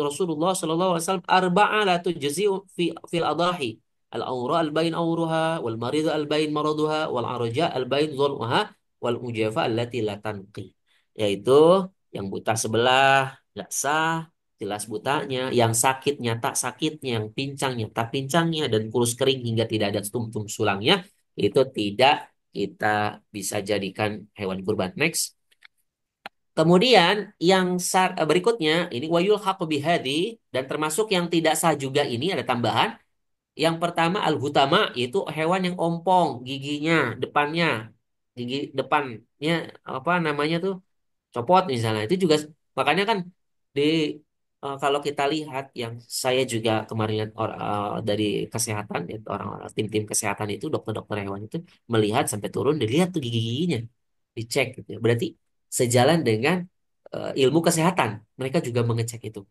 Rasulullah SAW arba'a la tujzi'u fil adahi. Al-awra al-bain awruha, wal maridu al-bain maraduha, wal arja al-bain dhul'uha, wal ujafa allati la tanqi. Yaitu yang buta sebelah nggak sah, jelas butanya, yang sakitnya tak sakitnya, yang pincangnya tak pincangnya, dan kurus kering hingga tidak ada tumtum sulangnya, itu tidak kita bisa jadikan hewan kurban. Next. Kemudian yang berikutnya ini wayul haqu bihadi, dan termasuk yang tidak sah juga ini ada tambahan. Yang pertama al-hutama, yaitu hewan yang ompong giginya depannya, gigi depannya apa namanya tuh, copot misalnya, itu juga makanya kan di kalau kita lihat yang saya juga kemarin lihat dari kesehatan itu orang-orang tim-tim kesehatan itu dokter-dokter hewan itu melihat sampai turun dilihat tuh gigi-giginya dicek gitu ya. Berarti sejalan dengan ilmu kesehatan mereka juga mengecek itu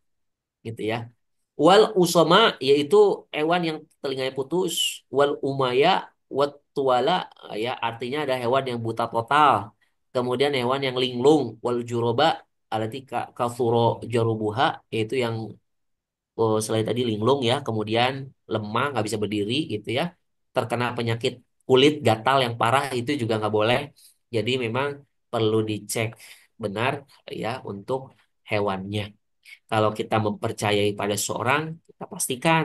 gitu ya. Wal usama, yaitu hewan yang telinganya putus. Wal umaya wat tuala, ya artinya ada hewan yang buta total. Kemudian hewan yang linglung. Wal juroba alati kasuro jarubuha, yaitu yang selain tadi linglung ya, kemudian lemah nggak bisa berdiri gitu ya. Terkena penyakit kulit gatal yang parah itu juga nggak boleh. Jadi memang perlu dicek benar ya untuk hewannya. Kalau kita mempercayai pada seorang, kita pastikan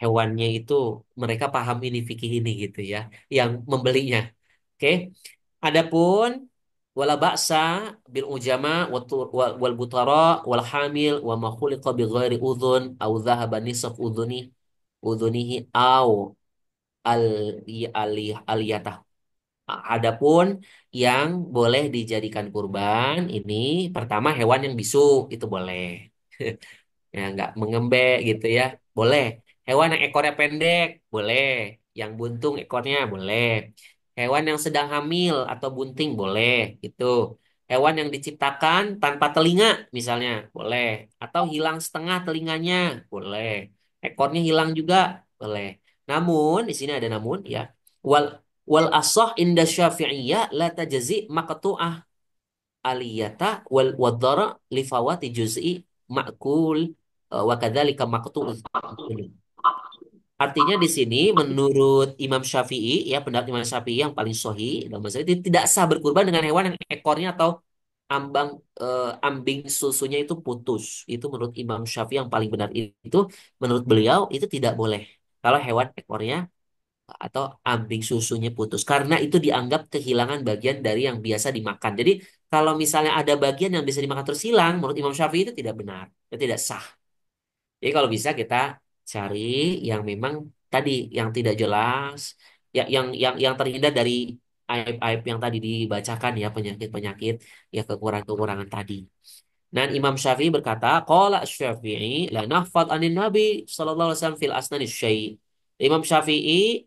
hewannya itu mereka paham ini fikih ini gitu ya, yang membelinya. Oke. Adapun wala ba'sa bil ujama wal butara wal hamil wa ma khuliqa bi ghairi udhun au dhahaba nisf udhunihi au al aliyatah. Adapun yang boleh dijadikan kurban ini pertama hewan yang bisu itu boleh. Ya nggak mengembek gitu ya, boleh. Hewan yang ekornya pendek boleh, yang buntung ekornya boleh. Hewan yang sedang hamil atau bunting boleh gitu. Hewan yang diciptakan tanpa telinga misalnya boleh, atau hilang setengah telinganya boleh, ekornya hilang juga boleh. Namun di sini ada namun ya, wal wal asah inda syafi'iyah la tajzi maqtu'ah aliyata wal wadara li fawati juz'i ma'kul wa kadzalika maqtu'uz. Artinya di sini menurut Imam Syafi'i ya, pendapat Imam Syafi'i yang paling sahih dalam masalah itu tidak sah berkurban dengan hewan yang ekornya atau ambang ambing susunya itu putus. Itu menurut Imam Syafi'i yang paling benar, itu menurut beliau itu tidak boleh kalau hewan ekornya atau ambing susunya putus, karena itu dianggap kehilangan bagian dari yang biasa dimakan. Jadi kalau misalnya ada bagian yang bisa dimakan terus hilang, menurut Imam Syafi'i itu tidak benar, itu tidak sah. Jadi kalau bisa kita cari yang memang tadi yang tidak jelas, ya yang terhindar dari aib-aib yang tadi dibacakan ya, penyakit-penyakit ya, kekurangan-kekurangan tadi. Dan Imam Syafi'i berkata, qala Syafi'i la nahfad anin Nabi sallallahu alaihi wasallam fil asnani syai'. Imam Syafi'i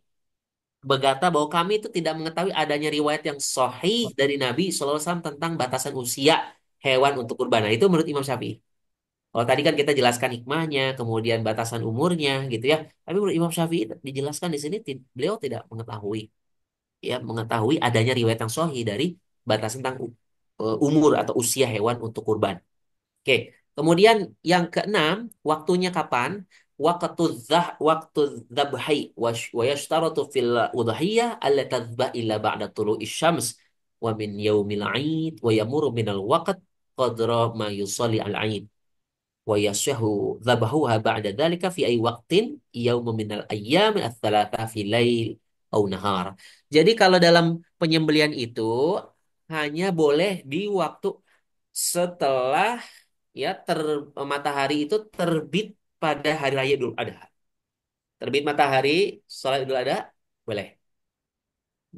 berkata bahwa kami itu tidak mengetahui adanya riwayat yang sahih dari Nabi SAW tentang batasan usia hewan untuk kurban. Nah, itu menurut Imam Syafi'i. Kalau tadi kan kita jelaskan hikmahnya, kemudian batasan umurnya gitu ya. Tapi menurut Imam Syafi'i dijelaskan di sini beliau tidak mengetahui ya, mengetahui adanya riwayat yang sahih dari batasan tentang umur atau usia hewan untuk kurban. Oke, kemudian yang keenam, waktunya kapan? Waktu dzabhi wa yashtaratu fil udhiyah alla tadhbah illa ba'da tulu'i syams wa min yaumil 'id wa yamurru minal waqt qadra ma yusalli al-'id wa yashahu dzabahuha ba'da dzalika fi ay waqtin yaumun minal ayyam ats-tsalatsa fi lail au nahar. Jadi kalau dalam penyembelihan itu hanya boleh di waktu setelah ya matahari itu terbit pada hari raya Idul Adha. Terbit matahari sholat Idul Adha boleh.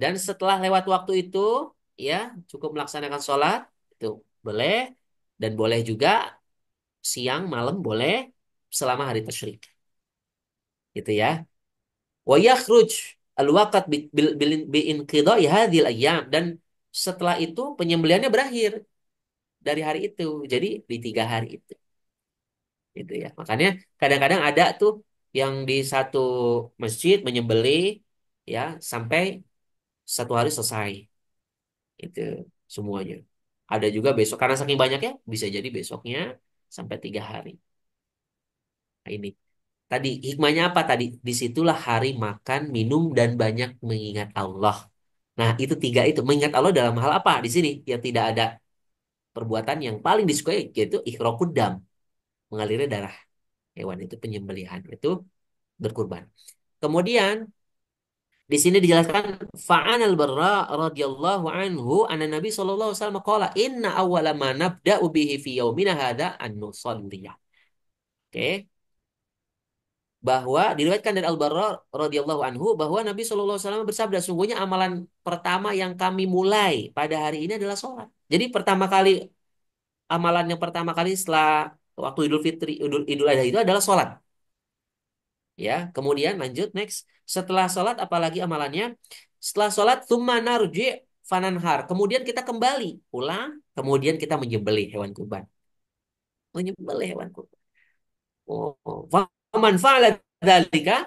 Dan setelah lewat waktu itu, ya cukup melaksanakan sholat itu boleh, dan boleh juga siang malam boleh selama hari tasyrik, gitu ya. Wa yakhruj al-waqt bi inqidha'i hadhil ayyam, dan setelah itu penyembelihannya berakhir dari hari itu. Jadi di 3 hari itu, gitu ya. Makanya kadang-kadang ada tuh yang di satu masjid menyembelih ya sampai 1 hari selesai itu semuanya. Ada juga besok karena saking banyaknya bisa jadi besoknya sampai 3 hari. Nah, ini tadi hikmahnya apa tadi? Disitulah hari makan, minum dan banyak mengingat Allah. Nah, itu tiga itu mengingat Allah dalam hal apa di sini? Ya tidak ada perbuatan yang paling disukai yaitu ikhraqud dam, mengalirnya darah hewan itu penyembelihan itu berkurban. Kemudian di sini dijelaskan fa'an al-Barra radhiyallahu anhu anna Nabi sallallahu alaihi wasallam qala inna awwala ma nabda'u bihi fi yaumina hadza an nusalliyah. Oke, bahwa diriwayatkan dari Al-Barra radhiyallahu anhu bahwa Nabi sallallahu alaihi wasallam bersabda sungguhnya amalan pertama yang kami mulai pada hari ini adalah sholat. Jadi pertama kali amalan yang pertama kali setelah waktu Idul Fitri Idul Adha itu adalah sholat. Ya, kemudian lanjut next. Setelah sholat apalagi amalannya? Setelah sholat tsumma narji fananhar. Kemudian kita kembali pulang, kemudian kita menyembelih hewan kurban. Menyembelih hewan kurban. Oh, faman fa'ala dzalika,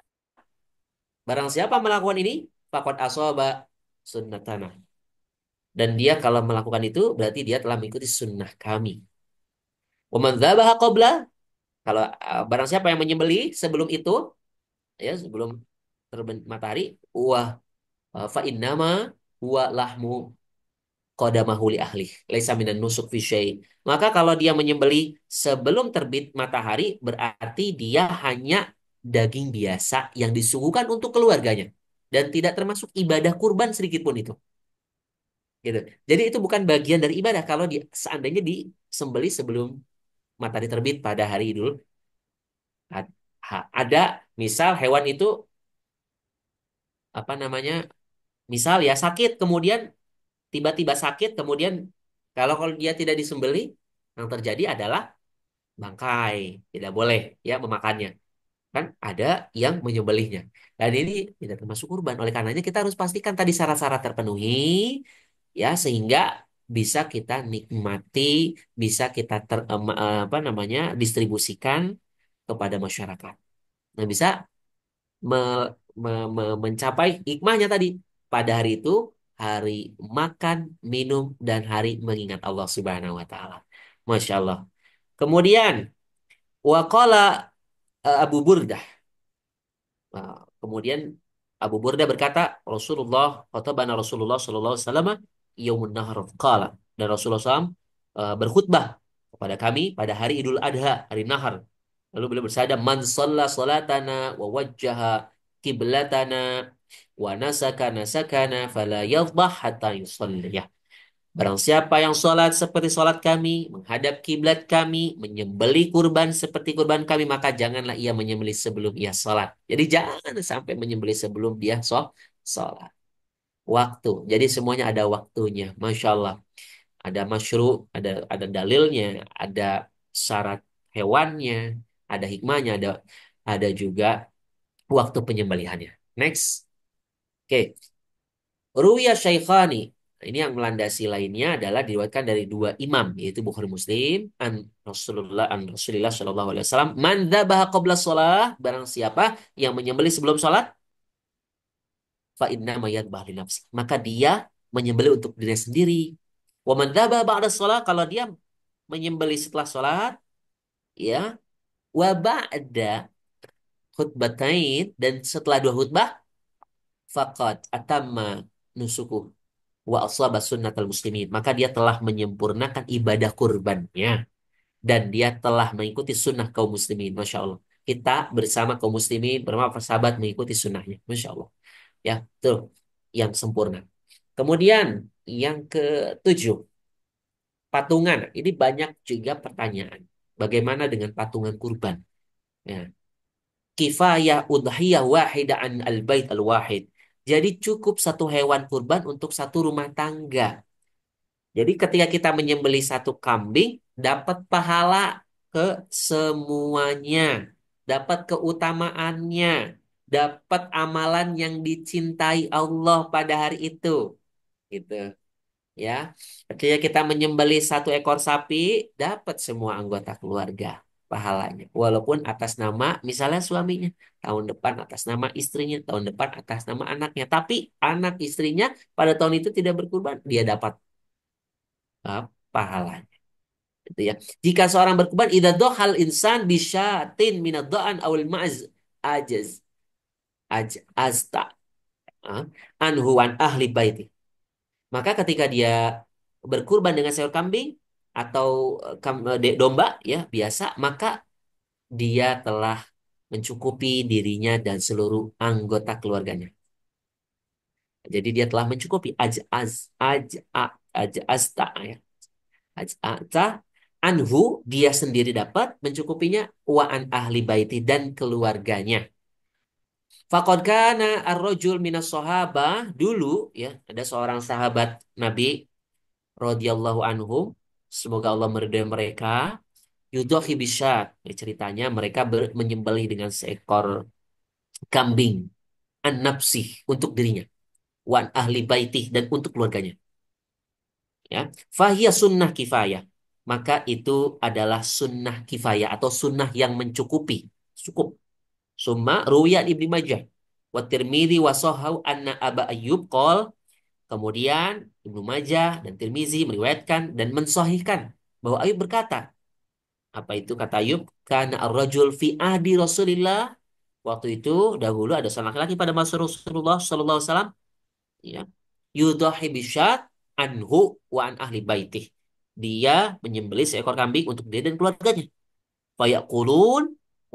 barang siapa melakukan ini, faqad asaba sunnatana. Dan dia kalau melakukan itu berarti dia telah mengikuti sunnah kami. Wa man dzabaha qabla, kalau barang siapa yang menyembelih sebelum itu, ya sebelum terbit matahari, wah fa innama huwa lahmu qadamahu li ahli laisa minan nusuk fi syai. Maka kalau dia menyembelih sebelum terbit matahari berarti dia hanya daging biasa yang disuguhkan untuk keluarganya dan tidak termasuk ibadah kurban sedikit pun itu. Gitu. Jadi itu bukan bagian dari ibadah kalau seandainya disembelih sebelum matahari terbit pada hari Idul Adha. Ada misal hewan itu apa namanya? Misal ya sakit kemudian tiba-tiba sakit kemudian kalau dia tidak disembelih yang terjadi adalah bangkai, tidak boleh ya memakannya, kan ada yang menyembelihnya dan ini tidak termasuk kurban. Oleh karenanya kita harus pastikan tadi syarat-syarat terpenuhi ya sehingga bisa kita nikmati, bisa kita apa namanya distribusikan kepada masyarakat. Nah, bisa me- mencapai hikmahnya tadi pada hari itu, hari makan, minum dan hari mengingat Allah Subhanahu wa taala. Masya Allah. Kemudian waqala Abu Burdah. Nah, kemudian Abu Burdah berkata, Rasulullah khatabana Rasulullah sallallahu alaihi wasallam yaumun nahar qala, dan Rasulullah SAW berkhutbah kepada kami pada hari Idul Adha, hari Nahar. Lalu beliau bersabda, "Man shalla salatana wa wajjaha qiblatana wa nasaka nasakana fala yadhbah hatta yusalliyah." Barang siapa yang sholat seperti sholat kami, menghadap kiblat kami, menyembelih kurban seperti kurban kami, maka janganlah ia menyembelih sebelum ia sholat. Jadi jangan sampai menyembelih sebelum dia sholat. Waktu. Jadi semuanya ada waktunya. Masya Allah. Ada masyru, ada dalilnya, ada syarat hewannya, ada hikmahnya, ada juga waktu penyembelihannya. Next. Oke. Ruwiya Syaikhani. Ini yang melandasi lainnya adalah diriwayatkan dari dua imam yaitu Bukhari Muslim an Rasulillah Shallallahu alaihi wasallam man dzabaha qabla shalah, barang siapa yang menyembelih sebelum salat fa inna ma yadbah li nafsi, maka dia menyembelih untuk dirinya sendiri. Wa man dzabaha ba'da shalah, kalau dia menyembelih setelah salat ya wa ba'da khutbatain, dan setelah dua khutbah faqad atamma nusuku wa asaba sunnatal muslimin, maka dia telah menyempurnakan ibadah kurbannya dan dia telah mengikuti sunnah kaum muslimin. Masya Allah, kita bersama kaum muslimin bersama sahabat mengikuti sunnahnya. Masya Allah, ya tuh yang sempurna. Kemudian yang ketujuh, patungan. Ini banyak juga pertanyaan, bagaimana dengan patungan kurban ya. Kifayah udhiyah wahidah an al bait al wahid, Jadi cukup satu hewan kurban untuk satu rumah tangga. Jadi ketika kita menyembelih satu kambing, dapat pahala ke semuanya, dapat keutamaannya, dapat amalan yang dicintai Allah pada hari itu, gitu ya. Ketika kita menyembelih satu ekor sapi, dapat semua anggota keluarga pahalanya. Walaupun atas nama misalnya suaminya, tahun depan atas nama istrinya, tahun depan atas nama anaknya. Tapi anak istrinya pada tahun itu tidak berkurban, dia dapat pahalanya. Gitu ya. Jika seorang berkurban, idza dohal insan bisyatin minad do'an awil ma'az ajaz azta ah, anhu an ahli baiti. Maka ketika dia berkurban dengan seekor kambing atau domba ya biasa, maka dia telah mencukupi dirinya dan seluruh anggota keluarganya. Jadi dia telah mencukupi azta ya. Azta anhu dia sendiri dapat mencukupinya wa an ahli baiti dan keluarganya. Faqad kana ar-rajul minas sahabah dulu ya ada seorang sahabat Nabi radhiyallahu anhum semoga Allah meridhai mereka yudhi bisyat. Ceritanya mereka menyembelih dengan seekor kambing an-nafsih untuk dirinya wan ahli baitih dan untuk keluarganya ya fahiyah sunnah kifayah maka itu adalah sunnah kifayah atau sunnah yang mencukupi cukup summa ruwiyat Ibnu Majah wa Tirmidzi wa sahau anna Aba Ayyub qol kemudian Ibnu Majah dan Tirmizi meriwayatkan dan mensahihkan bahwa Ayub berkata apa itu kata Ayub kana ar-rajul fi ahdi Rasulillah waktu itu dahulu ada seorang laki-laki pada masa Rasulullah sallallahu alaihi wasallam ya yudahi bisyat anhu wa an ahli baitih dia menyembelih seekor kambing untuk dia dan keluarganya fayaqulun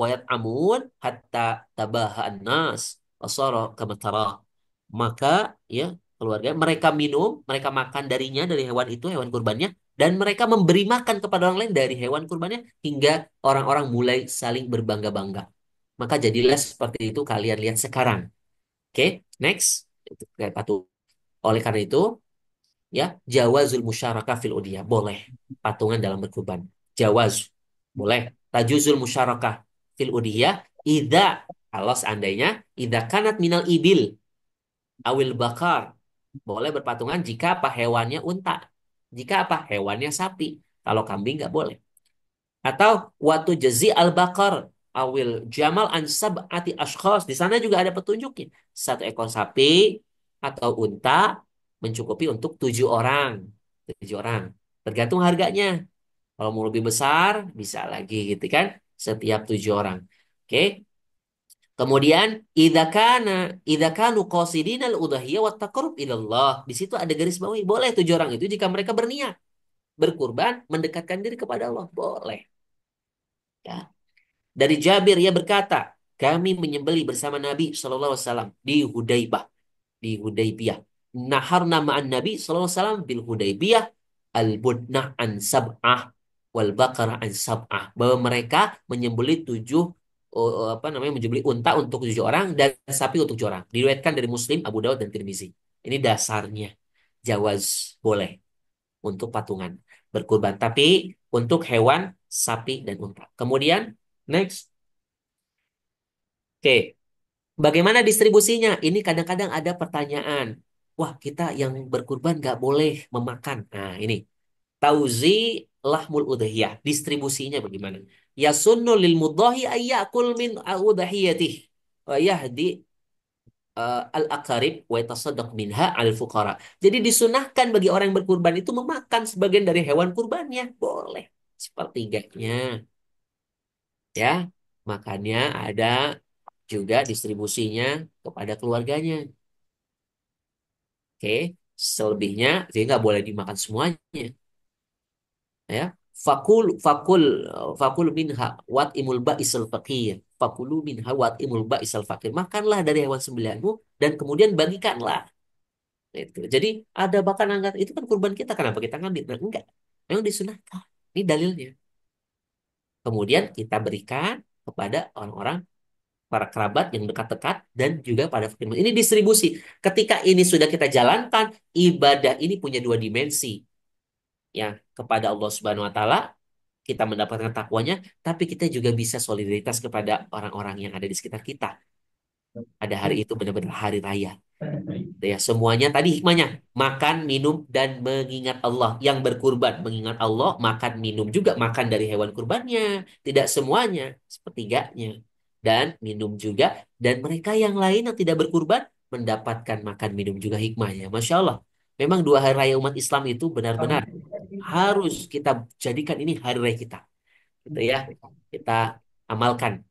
wa yat'amun hatta tabaha an-nas wasara kama tara maka ya keluarga mereka minum mereka makan darinya dari hewan itu hewan kurbannya dan mereka memberi makan kepada orang lain dari hewan kurbannya hingga orang-orang mulai saling berbangga-bangga maka jadilah seperti itu kalian lihat sekarang oke next itu kayak patung oleh karena itu ya jawazul musyarakah fil udhiyah boleh patungan dalam berkurban jawaz boleh tajuzul musyarakah fil udhiyah idza kalau seandainya idza kanat minal ibil awil bakar boleh berpatungan jika apa hewannya unta jika apa hewannya sapi kalau kambing nggak boleh atau watu jazi al bakar awil jamal an sab'ati ashkhas di sana juga ada petunjuknya satu ekor sapi atau unta mencukupi untuk 7 orang 7 orang tergantung harganya kalau mau lebih besar bisa lagi gitu kan setiap 7 orang oke kemudian idza kanu qasidina al udhiyah wa taqarrub ila Allah di situ ada garis bawahi boleh 7 orang itu jika mereka berniat berkurban mendekatkan diri kepada Allah boleh ya dari Jabir ia berkata, kami menyembelih bersama Nabi Shallallahu Alaihi Wasallam di Hudaybah, di Hudaybiyah. Naharna ma'an Nabi Shallallahu Alaihi Wasallam bil Hudaybiyah al-budnah an sab'ah wal baqarah an sab'ah. Bahwa mereka menyembelih 7 apa namanya menyembelih unta untuk 7 orang dan sapi untuk 7 orang. Diriwayatkan dari Muslim, Abu Dawud dan Tirmizi. Ini dasarnya jawaz boleh untuk patungan berkurban. Tapi untuk hewan sapi dan unta. Kemudian next. Oke, bagaimana distribusinya? Ini kadang-kadang ada pertanyaan. Wah, kita yang berkurban nggak boleh memakan. Nah, ini. Tauzi lahmul udhiyah. Distribusinya bagaimana? Yasunnu lil mudhahi ayyakul min udhiyatih. Wa yahdi al-aqarib wa yatasaddaq minha al fuqara. Jadi disunahkan bagi orang yang berkurban itu memakan sebagian dari hewan kurbannya. Boleh. Sepertiganya. Ya, makanya ada juga distribusinya kepada keluarganya. Oke, selebihnya dia nggak boleh dimakan semuanya, ya. Fakul fakul fakul minha wat imul ba'isal fakir. Fakulu minha wat imul ba'isal fakir. Makanlah dari hewan sembelihanmu dan kemudian bagikanlah. Itu. Jadi ada bahkan angkat itu kan kurban kita kenapa kita ngambil? Nah, enggak. Memang disunahkan. Ini dalilnya. Kemudian kita berikan kepada orang-orang para kerabat yang dekat-dekat, dan juga pada fakir miskin. Ini distribusi. Ketika ini sudah kita jalankan, ibadah ini punya dua dimensi. Ya, kepada Allah Subhanahu wa taala kita mendapatkan takwanya, tapi kita juga bisa solidaritas kepada orang-orang yang ada di sekitar kita. Pada hari itu benar-benar hari raya. Ya, semuanya tadi hikmahnya makan, minum dan mengingat Allah. Yang berkurban mengingat Allah, makan, minum juga makan dari hewan kurbannya, tidak semuanya, sepertiganya. Dan minum juga, dan mereka yang lain yang tidak berkurban mendapatkan makan minum juga hikmahnya. Masya Allah. Memang dua hari raya umat Islam itu benar-benar harus kita jadikan ini hari raya kita. Gitu ya. Kita amalkan.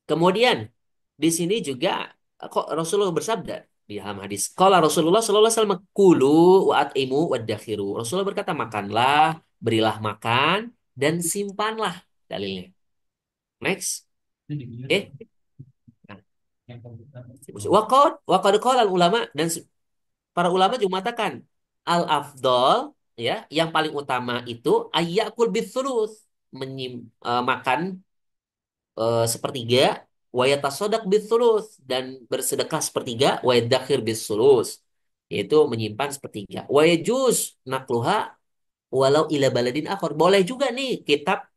Kemudian di sini juga kok Rasulullah bersabda di dalam hadis. Kalau Rasulullah Sallallahu Alaihi Wasallam kulu wa at'imu wa dakhiru. Rasulullah berkata makanlah, berilah makan dan simpanlah dalilnya. Next. Oke. Nah, waqad qala al ulama dan para ulama juga mengatakan al afdol ya, yang paling utama itu ayyakul bithuluth makan sepertiga wa yatasodaq bitsulus dan bersedekah sepertiga wa yadakhir bitsulus yaitu menyimpan sepertiga wa yajuz nakluha walau ila baladin akhar boleh juga nih kitab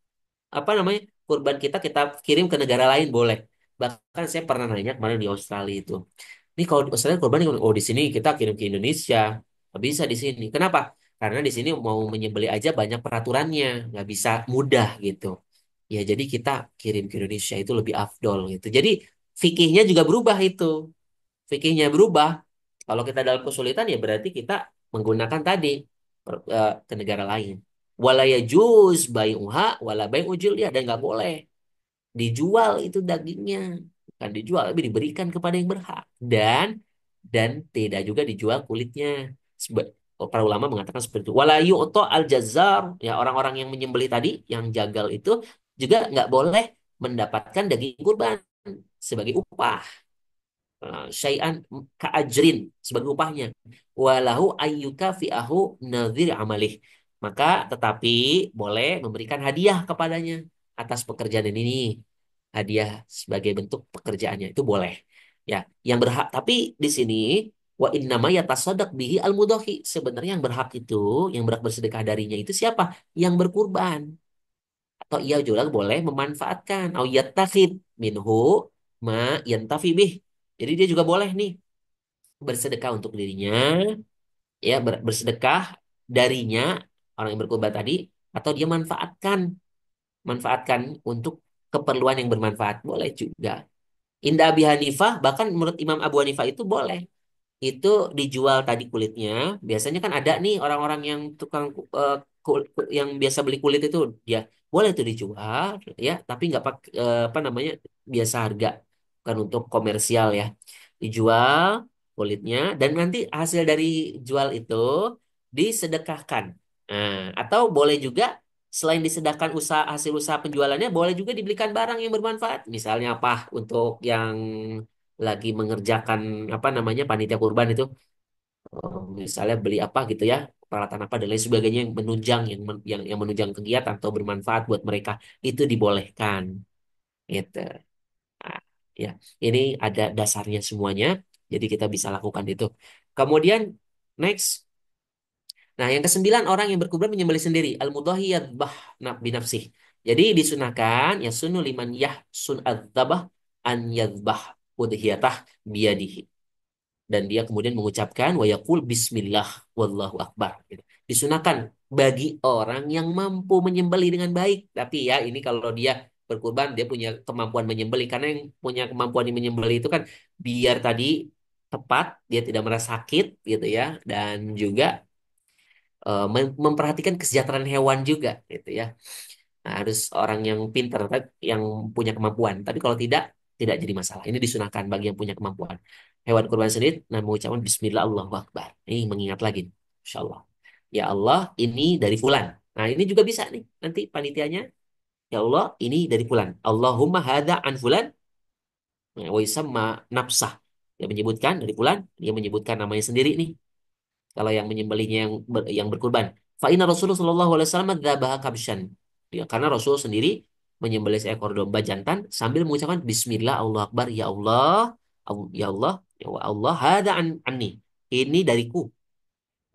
apa namanya kurban kita kirim ke negara lain boleh bahkan saya pernah nanya kemarin di Australia itu ini kalau di Australia kurban oh di sini kita kirim ke Indonesia nggak bisa di sini kenapa karena di sini mau menyembelih aja banyak peraturannya nggak bisa mudah gitu. Ya, jadi kita kirim ke Indonesia itu lebih afdol gitu. Jadi fikihnya juga berubah itu. Fikihnya berubah. Kalau kita dalam kesulitan ya berarti kita menggunakan tadi ke negara lain. Wala yajuz bai'uha wala bai'u jildiha dan nggak boleh dijual itu dagingnya. Bukan dijual tapi diberikan kepada yang berhak. Dan tidak juga dijual kulitnya. Para ulama mengatakan seperti itu. Wala yu'ta al-jazzar ya orang-orang yang menyembelih tadi yang jagal itu juga nggak boleh mendapatkan daging kurban sebagai upah syai'an ka'ajrin sebagai upahnya walahu ayyuka fi'ahu nadhir amalih maka tetapi boleh memberikan hadiah kepadanya atas pekerjaan ini hadiah sebagai bentuk pekerjaannya itu boleh ya yang berhak tapi di sini wa innama yatasaddaq bihi al-mudhahi sebenarnya yang berhak itu yang berhak bersedekah darinya itu siapa yang berkurban atau ia juga boleh memanfaatkan au yattakhid minhu ma yantafi bih. Jadi dia juga boleh nih bersedekah untuk dirinya, ya bersedekah darinya orang yang berkorban tadi atau dia manfaatkan untuk keperluan yang bermanfaat boleh juga. Indah Abi Hanifah bahkan menurut Imam Abu Hanifah itu boleh itu dijual tadi kulitnya. Biasanya kan ada nih orang-orang yang tukang yang biasa beli kulit itu dia boleh itu dijual ya, tapi nggak pakai apa namanya biasa harga, bukan untuk komersial ya. Dijual kulitnya dan nanti hasil dari jual itu disedekahkan. Nah, atau boleh juga selain disedekahkan usaha hasil usaha penjualannya boleh juga dibelikan barang yang bermanfaat. Misalnya apa untuk yang lagi mengerjakan apa namanya panitia kurban itu misalnya beli apa gitu ya peralatan apa dan lain sebagainya yang menunjang yang menunjang kegiatan atau bermanfaat buat mereka itu dibolehkan gitu. Nah, ya ini ada dasarnya semuanya jadi kita bisa lakukan itu kemudian next nah yang kesembilan orang yang berkurban menyembelih sendiri al mudhahi yadbah binafsih jadi disunahkan ya sunu liman sun adzabah an yadbah udhiyatah biyadihi dan dia kemudian mengucapkan wa yaqul bismillah wallahu akbar gitu. Disunahkan bagi orang yang mampu menyembelih dengan baik. Tapi ya ini kalau dia berkurban dia punya kemampuan menyembelih karena yang punya kemampuan menyembelih itu kan biar tadi tepat dia tidak merasa sakit gitu ya dan juga memperhatikan kesejahteraan hewan juga gitu ya. Nah, harus orang yang pintar, yang punya kemampuan. Tapi kalau tidak jadi masalah. Ini disunahkan bagi yang punya kemampuan. Hewan kurban sendiri, nah mengucapkan Bismillah Allahu Akbar. Ini mengingat lagi. Insya Allah. Ya Allah, ini dari fulan. Nah, ini juga bisa nih. Nanti panitianya, ya Allah, ini dari fulan. Allahumma hadha an fulan. Wa yusamma nafsah. Dia menyebutkan dari fulan, dia menyebutkan namanya sendiri nih. Kalau yang menyembelihnya yang berkurban. Fa inna Rasulullah sallallahu alaihi wasallam dzabaha kabsyan. Ya, karena Rasul sendiri menyembelih seekor domba jantan sambil mengucapkan Bismillah Allah Akbar, ya Allah, ya Allah, ya Allah, hada anni. Ini dariku.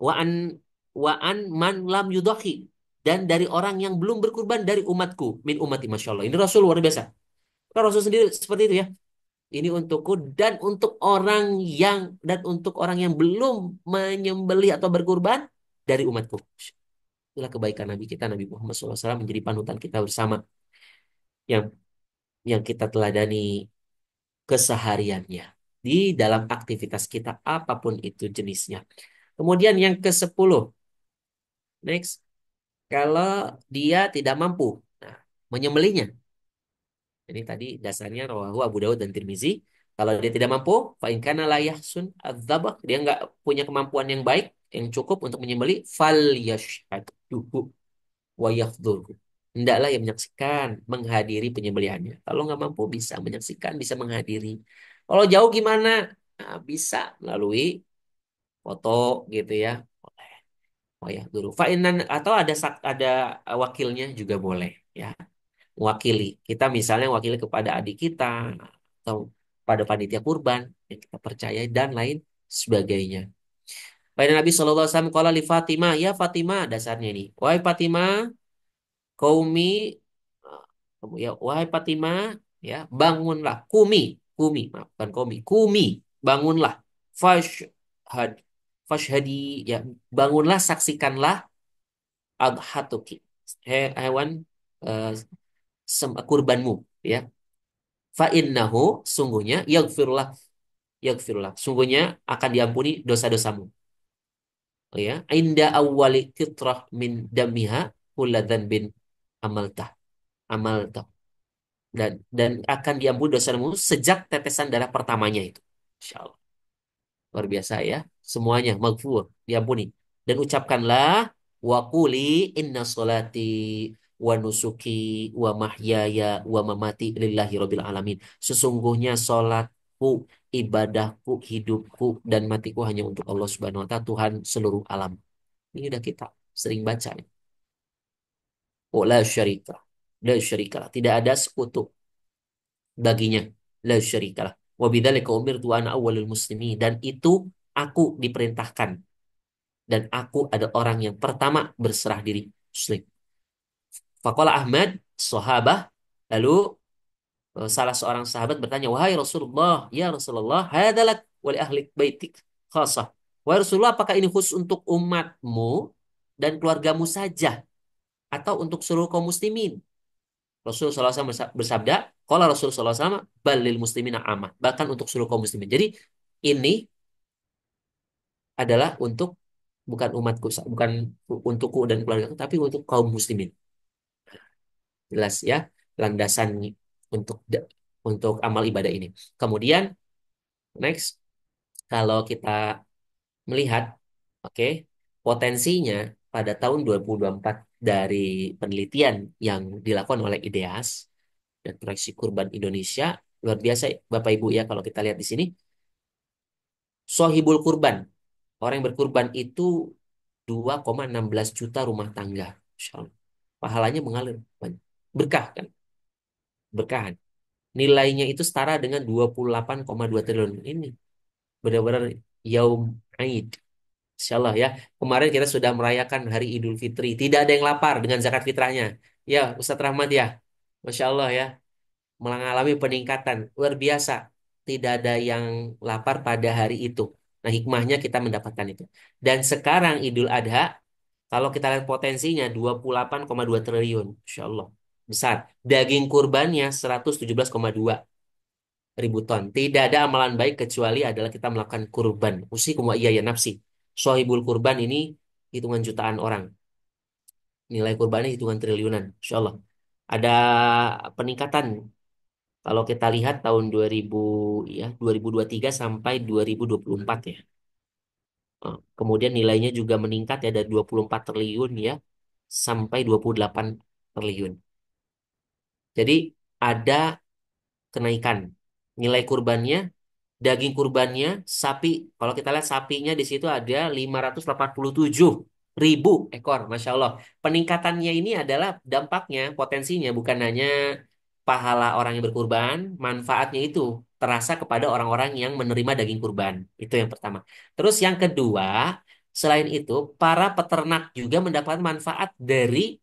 Wa an man lam yudahi, dan dari orang yang belum berkurban dari umatku, min umati, masya Allah. Ini Rasul luar biasa. Kan Rasul sendiri seperti itu ya. Ini untukku dan untuk orang yang belum menyembelih atau berkurban dari umatku. Itulah kebaikan Nabi kita, Nabi Muhammad SAW, menjadi panutan kita bersama yang kita teladani kesehariannya di dalam aktivitas kita apapun itu jenisnya. Kemudian yang ke-10, next, kalau dia tidak mampu, nah, menyembelihnya. Ini tadi dasarnya rawahu Abu Dawud dan Tirmizi. Kalau dia tidak mampu, fa in kana la yahsun adzabah, dia nggak punya kemampuan yang baik, yang cukup untuk menyembelih, fal yashhadhu wa yafdhurhu. Hendaklah yang menyaksikan, menghadiri penyembelihannya. Kalau nggak mampu, bisa menyaksikan, bisa menghadiri. Kalau jauh gimana? Nah, bisa melalui foto gitu ya. Boleh. Oh ya, dulu. Fa'inan atau ada wakilnya juga boleh ya. Wakili. Kita misalnya wakili kepada adik kita atau pada panitia kurban yang kita percaya dan lain sebagainya. Pada Nabi SAW qala li Fatimah, ya Fatimah, dasarnya ini. Wahai Fatimah, kaumi, ya wahai Fatimah, ya bangunlah, kumi, maaf, bukan kaumi, kumi, bangunlah, fashhad, fashhadi, ya bangunlah, saksikanlah, adhatuki, hewan, eh, kurbanmu, ya. Fa innahu, sungguhnya, yaghfirullah, sungguhnya akan diampuni dosa-dosamu. Oh ya, inda awwali fitrah min damiha kulla bin amaltah, amaltah, dan akan diampuni dosamu sejak tetesan darah pertamanya itu. Insya Allah. Luar biasa ya. Semuanya maghfur, diampuni. Dan ucapkanlah wa quli inna solati wa nusuki wa mahyaya wa mamati lillahi rabbil alamin. Sesungguhnya solatku, ibadahku, hidupku, dan matiku hanya untuk Allah Subhanahu wa Ta'ala, Tuhan seluruh alam. Ini udah kita sering baca. Oh, la syarika. La syarika. Tidak ada sekutu baginya. La syarikalah. Wa bidzalika umirtu ana awwalul muslimin, dan itu aku diperintahkan dan aku ada orang yang pertama berserah diri muslim. Faqala Ahmad sahabah, lalu salah seorang sahabat bertanya, wahai Rasulullah, ya Rasulullah, hadalak wa li ahli baitik khasah. Wahai Rasulullah, apakah ini khusus untuk umatmu dan keluargamu saja atau untuk seluruh kaum muslimin? Rasulullah SAW bersabda, kalau Rasulullah SAW, balil muslimina amah. Bahkan untuk seluruh kaum muslimin. Jadi ini adalah untuk, bukan umatku, bukan untukku dan keluarga, tapi untuk kaum muslimin. Jelas ya, landasan untuk untuk amal ibadah ini. Kemudian next, kalau kita melihat, oke, potensinya pada tahun 2024 dari penelitian yang dilakukan oleh IDEAS dan proyeksi kurban Indonesia, luar biasa Bapak Ibu ya, kalau kita lihat di sini, sohibul kurban, orang yang berkurban itu 2,16 juta rumah tangga. Masya Allah. Pahalanya mengalir. Berkah kan? Berkahan. Nilainya itu setara dengan 28,2 triliun. Ini benar-benar yaum Aid. Insya Allah ya. Kemarin kita sudah merayakan hari Idul Fitri. Tidak ada yang lapar dengan zakat fitrahnya. Ya, Ustadz Rahmat ya. Masya Allah ya. Mengalami peningkatan luar biasa. Tidak ada yang lapar pada hari itu. Nah, hikmahnya kita mendapatkan itu. Dan sekarang Idul Adha, kalau kita lihat potensinya 28,2 triliun. Insya Allah. Besar. Daging kurbannya 117,2 ribu ton. Tidak ada amalan baik kecuali adalah kita melakukan kurban. Usikum wa iya ya nafsi. Sohibul kurban ini hitungan jutaan orang. Nilai kurbannya hitungan triliunan. Insya Allah. Ada peningkatan. Kalau kita lihat tahun 2000 ya 2023 sampai 2024 ya. Kemudian nilainya juga meningkat ya dari 24 triliun ya sampai 28 triliun. Jadi ada kenaikan nilai kurbannya, daging kurbannya, sapi. Kalau kita lihat sapinya di situ ada 587. ekor, Masya Allah. Peningkatannya ini adalah dampaknya, potensinya bukan hanya pahala orang yang berkurban, manfaatnya itu terasa kepada orang-orang yang menerima daging kurban. Itu yang pertama. Terus yang kedua, selain itu, para peternak juga mendapat manfaat dari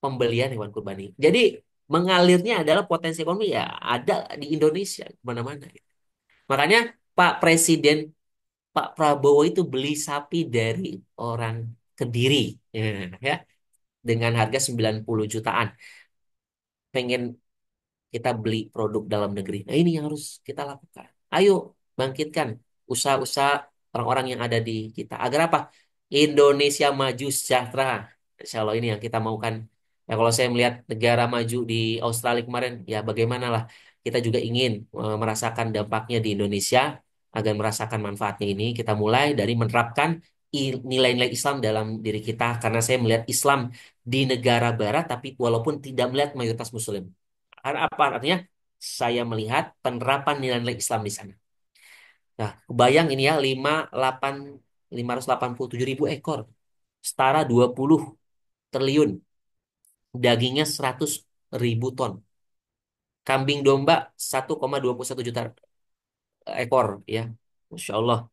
pembelian hewan kurban ini. Jadi mengalirnya adalah potensi ekonomi ya ada di Indonesia kemana-mana. Makanya Pak Presiden Pak Prabowo itu beli sapi dari orang Kediri, ya, ya, dengan harga 90 jutaan. Pengen kita beli produk dalam negeri. Nah, ini yang harus kita lakukan. Ayo bangkitkan usaha-usaha orang-orang yang ada di kita. Agar apa? Indonesia maju sejahtera. Insya Allah ini yang kita maukan. Ya, kalau saya melihat negara maju di Australia kemarin, ya bagaimanalah kita juga ingin merasakan dampaknya di Indonesia. Agar merasakan manfaatnya ini, kita mulai dari menerapkan nilai-nilai Islam dalam diri kita. Karena saya melihat Islam di negara Barat, tapi walaupun tidak melihat mayoritas Muslim. Karena apa? Artinya saya melihat penerapan nilai-nilai Islam di sana. Nah, kebayang ini ya, 587 ribu ekor. Setara 20 triliun. Dagingnya 100 ribu ton. Kambing domba 1,21 juta ekor. Ya, Masya Allah.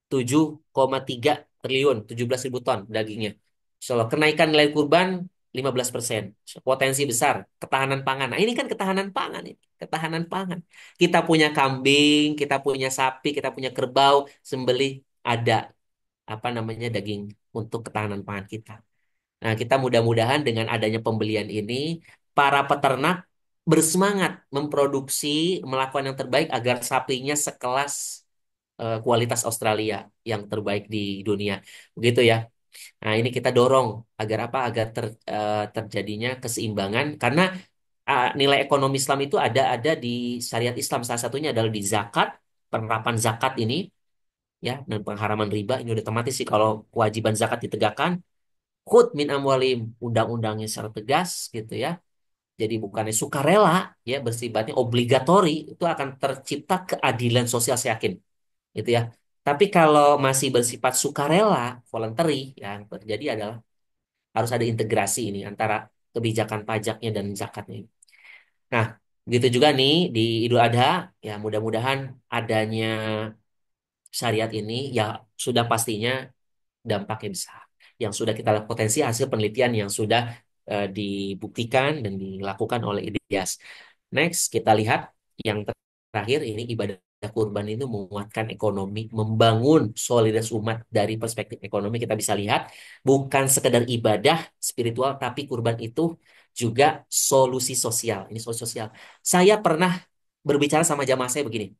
7,3 triliun, 17 ribu ton dagingnya. Insya Allah, kenaikan nilai kurban 15%. Potensi besar, ketahanan pangan. Nah, ini kan ketahanan pangan ini. Ketahanan pangan. Kita punya kambing, kita punya sapi, kita punya kerbau, sembelih ada apa namanya daging untuk ketahanan pangan kita. Nah, kita mudah-mudahan dengan adanya pembelian ini, para peternak bersemangat memproduksi, melakukan yang terbaik agar sapinya sekelas kualitas Australia yang terbaik di dunia. Begitu ya. Nah, ini kita dorong agar apa? Agar terjadinya keseimbangan karena nilai ekonomi Islam itu ada di syariat Islam. Salah satunya adalah di zakat, penerapan zakat ini ya dan pengharaman riba ini udah otomatis sih kalau kewajiban zakat ditegakkan, khud min amwalim, undang-undangnya secara tegas gitu ya. Jadi bukannya sukarela ya bersifatnya obligatori itu akan tercipta keadilan sosial saya yakin gitu ya. Tapi kalau masih bersifat sukarela, voluntary, yang terjadi adalah harus ada integrasi ini antara kebijakan pajaknya dan zakatnya. Nah, begitu juga nih di Idul Adha, ya mudah-mudahan adanya syariat ini ya sudah pastinya dampaknya besar. Yang sudah kita lihat potensi hasil penelitian yang sudah dibuktikan dan dilakukan oleh IDIAS. Next, kita lihat yang terakhir ini ibadah kurban itu menguatkan ekonomi, membangun solidaritas umat dari perspektif ekonomi. Kita bisa lihat bukan sekedar ibadah spiritual, tapi kurban itu juga solusi sosial. Ini solusi sosial. Saya pernah berbicara sama jamaah saya begini,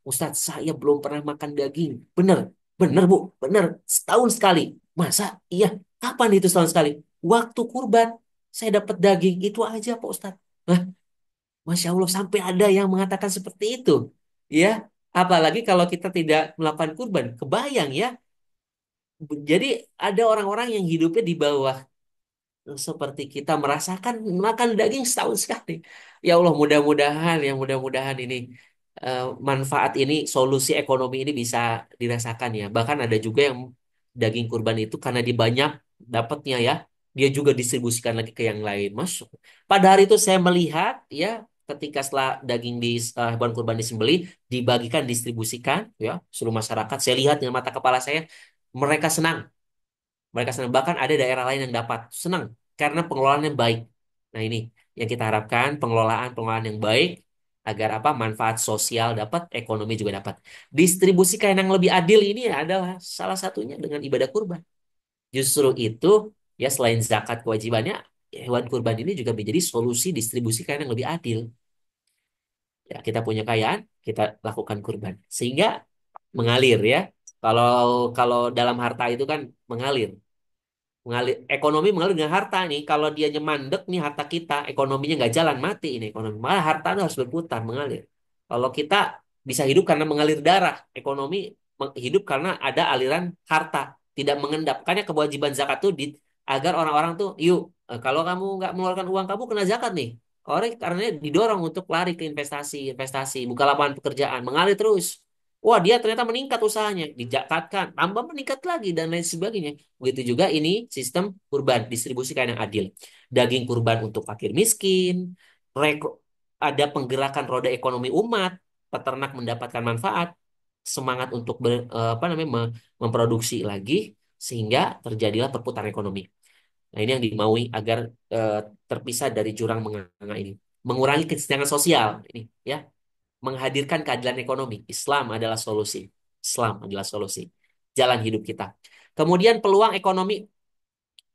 Ustadz, saya belum pernah makan daging. Bener, bener Bu, bener. Setahun sekali. Masa? Iya. Kapan itu setahun sekali? Waktu kurban. Saya dapat daging. Itu aja Pak Ustadz. Nah, Masya Allah, sampai ada yang mengatakan seperti itu. Ya, apalagi kalau kita tidak melakukan kurban. Kebayang ya. Jadi ada orang-orang yang hidupnya di bawah seperti kita merasakan makan daging setahun sekali. Ya Allah, mudah-mudahan, yang mudah-mudahan ini manfaat ini, solusi ekonomi ini bisa dirasakan ya. Bahkan ada juga yang daging kurban itu karena dia banyak dapatnya ya, dia juga distribusikan lagi ke yang lain. Masuk. Pada hari itu saya melihat ya, ketika setelah daging di hewan kurban disembelih, dibagikan, distribusikan ya seluruh masyarakat. Saya lihat dengan mata kepala saya, mereka senang. Mereka senang. Bahkan ada daerah lain yang dapat senang karena pengelolaannya baik. Nah ini yang kita harapkan pengelolaan yang baik agar apa manfaat sosial dapat, ekonomi juga dapat. Distribusi kain yang lebih adil ini adalah salah satunya dengan ibadah kurban. Justru itu ya selain zakat kewajibannya, hewan kurban ini juga menjadi solusi distribusi kain yang lebih adil. Ya kita punya kekayaan, kita lakukan kurban sehingga mengalir ya. Kalau kalau dalam harta itu kan mengalir. Ekonomi mengalir dengan harta nih. Kalau dia nyemandek nih harta kita, ekonominya nggak jalan, mati ini ekonomi. Malah harta itu harus berputar, mengalir. Kalau kita bisa hidup karena mengalir darah, ekonomi hidup karena ada aliran harta, tidak mengendap. Makanya kewajiban zakat tuh agar orang-orang tuh, yuk, kalau kamu nggak mengeluarkan uang kamu kena zakat nih. Orang karena didorong untuk lari ke investasi, investasi, buka lapangan pekerjaan, mengalir terus. Wah, dia ternyata meningkat usahanya, dijakatkan, tambah meningkat lagi dan lain sebagainya. Begitu juga ini sistem kurban, distribusikan yang adil. Daging kurban untuk fakir miskin, reko- ada penggerakan roda ekonomi umat, peternak mendapatkan manfaat, semangat untuk apa namanya memproduksi lagi sehingga terjadilah perputaran ekonomi. Nah, ini yang dimaui agar eh, terpisah dari jurang menganga ini. Mengurangi kesenjangan sosial ini ya, menghadirkan keadilan ekonomi. Islam adalah solusi. Islam adalah solusi. Jalan hidup kita. Kemudian peluang ekonomi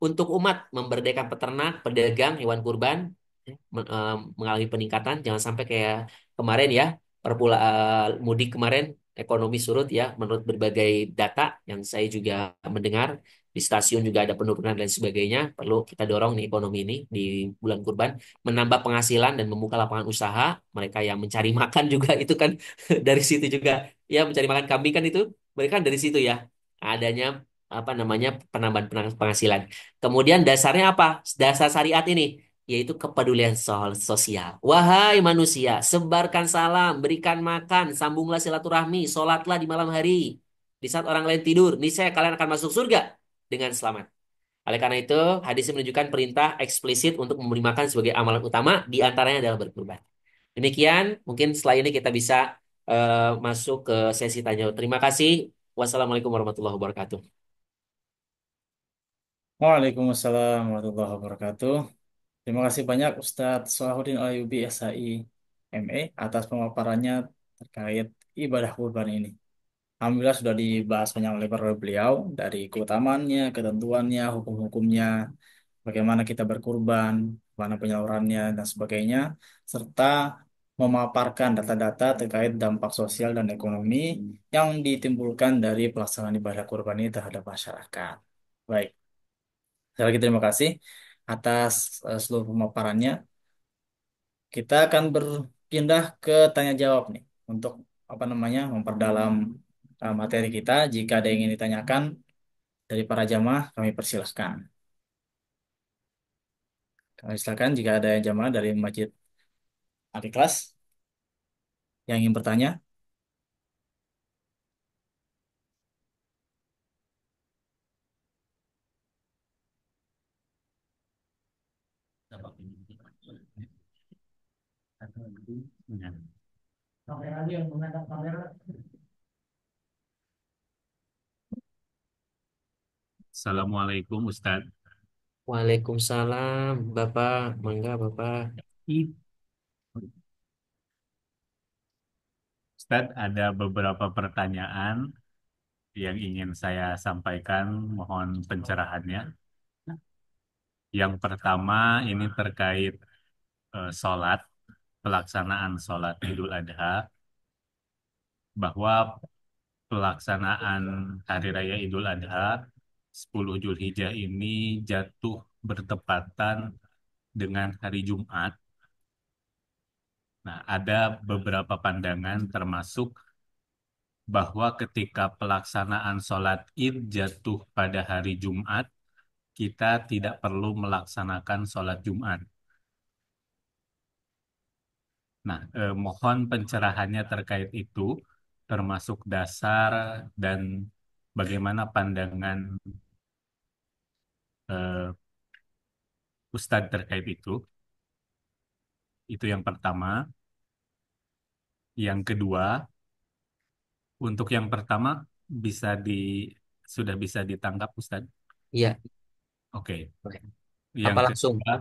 untuk umat memberdayakan peternak, pedagang, hewan kurban mengalami peningkatan. Jangan sampai kayak kemarin ya, mudik kemarin ekonomi surut ya menurut berbagai data yang saya juga mendengar di stasiun juga ada penurunan dan sebagainya. Perlu kita dorong nih ekonomi ini di bulan kurban menambah penghasilan dan membuka lapangan usaha. Mereka yang mencari makan juga itu kan dari situ juga ya mencari makan kambing kan itu mereka kan dari situ ya adanya apa namanya penambahan penghasilan. Kemudian dasarnya apa? Dasar syariat ini yaitu kepedulian sosial. Wahai manusia, sebarkan salam, berikan makan, sambunglah silaturahmi, sholatlah di malam hari. Di saat orang lain tidur, niscaya kalian akan masuk surga dengan selamat. Oleh karena itu, hadis ini menunjukkan perintah eksplisit untuk memberi makan sebagai amalan utama, di antaranya adalah berkurban. Demikian, mungkin setelah ini kita bisa masuk ke sesi tanya jawab. Terima kasih. Wassalamualaikum warahmatullahi wabarakatuh. Waalaikumsalam warahmatullahi wabarakatuh. Terima kasih banyak Ustadz Salahuddin Alayubi SHI ME atas pemaparannya terkait ibadah kurban ini. Alhamdulillah sudah dibahas panjang lebar oleh beliau dari keutamaannya, ketentuannya, hukum-hukumnya, bagaimana kita berkurban, mana penyalurannya dan sebagainya, serta memaparkan data-data terkait dampak sosial dan ekonomi yang ditimbulkan dari pelaksanaan ibadah kurban ini terhadap masyarakat. Baik, sekali lagi terima kasih atas seluruh pemaparannya. Kita akan berpindah ke tanya jawab nih untuk apa namanya memperdalam materi kita. Jika ada yang ingin ditanyakan dari para jamaah, kami persilahkan. Kami silakan jika ada jamaah dari Masjid Al-Ikhlas yang ingin bertanya. Assalamualaikum Ustadz. Waalaikumsalam, Bapak. Mangga, Bapak. Ustadz, ada beberapa pertanyaan yang ingin saya sampaikan, mohon pencerahannya. Yang pertama ini terkait sholat, pelaksanaan sholat Idul Adha, bahwa pelaksanaan Hari Raya Idul Adha 10 Zulhijjah ini jatuh bertepatan dengan hari Jumat. Nah, ada beberapa pandangan termasuk bahwa ketika pelaksanaan sholat Id jatuh pada hari Jumat, kita tidak perlu melaksanakan sholat Jumat. Nah, mohon pencerahannya terkait itu, termasuk dasar dan bagaimana pandangan eh, Ustadz terkait itu. Itu yang pertama. Yang kedua, untuk yang pertama bisa di sudah bisa ditangkap Ustadz. Iya. Oke. Oke. Yang Apa langsung kedua,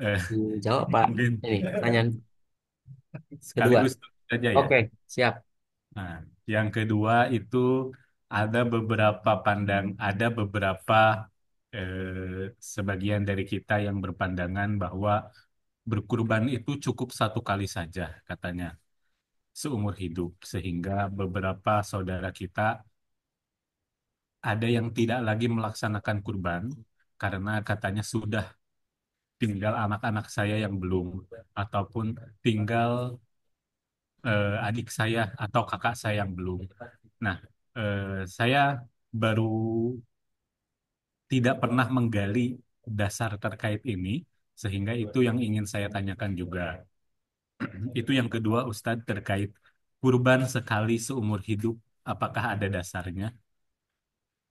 eh, dijawab, Pak? mungkin Ini pertanyaan kedua. sekaligus saja ya. Oke, siap. Nah, yang kedua itu ada beberapa sebagian dari kita yang berpandangan bahwa berkurban itu cukup satu kali saja katanya seumur hidup, sehingga beberapa saudara kita ada yang tidak lagi melaksanakan kurban karena katanya sudah tinggal anak-anak saya yang belum, ataupun tinggal adik saya atau kakak saya yang belum. Nah, saya baru tidak pernah menggali dasar terkait ini, sehingga itu yang ingin saya tanyakan juga. Itu yang kedua, Ustadz, terkait kurban sekali seumur hidup, apakah ada dasarnya?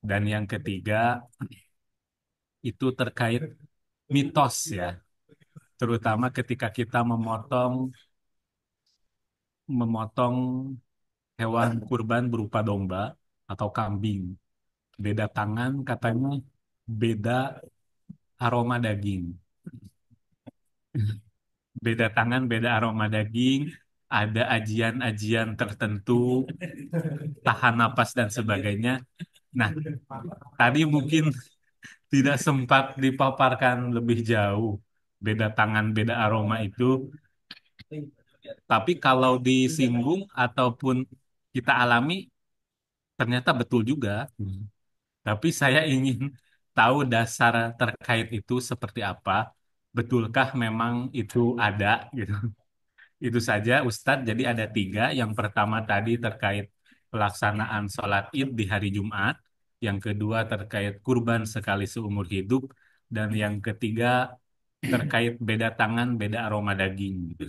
Dan yang ketiga, itu terkait mitos ya, terutama ketika kita memotong memotong hewan kurban berupa domba atau kambing. Beda tangan katanya, beda aroma daging. Beda tangan, beda aroma daging, ada ajian-ajian tertentu, tahan napas dan sebagainya. Nah, tadi mungkin tidak sempat dipaparkan lebih jauh beda tangan, beda aroma itu. Tapi kalau disinggung ataupun kita alami, ternyata betul juga. Tapi saya ingin tahu dasar terkait itu seperti apa. Betulkah memang itu ada gitu. Itu saja Ustadz. Jadi ada tiga. Yang pertama tadi terkait pelaksanaan sholat Id di hari Jumat. Yang kedua terkait kurban sekali seumur hidup. Dan yang ketiga terkait beda tangan, beda aroma daging. Gitu.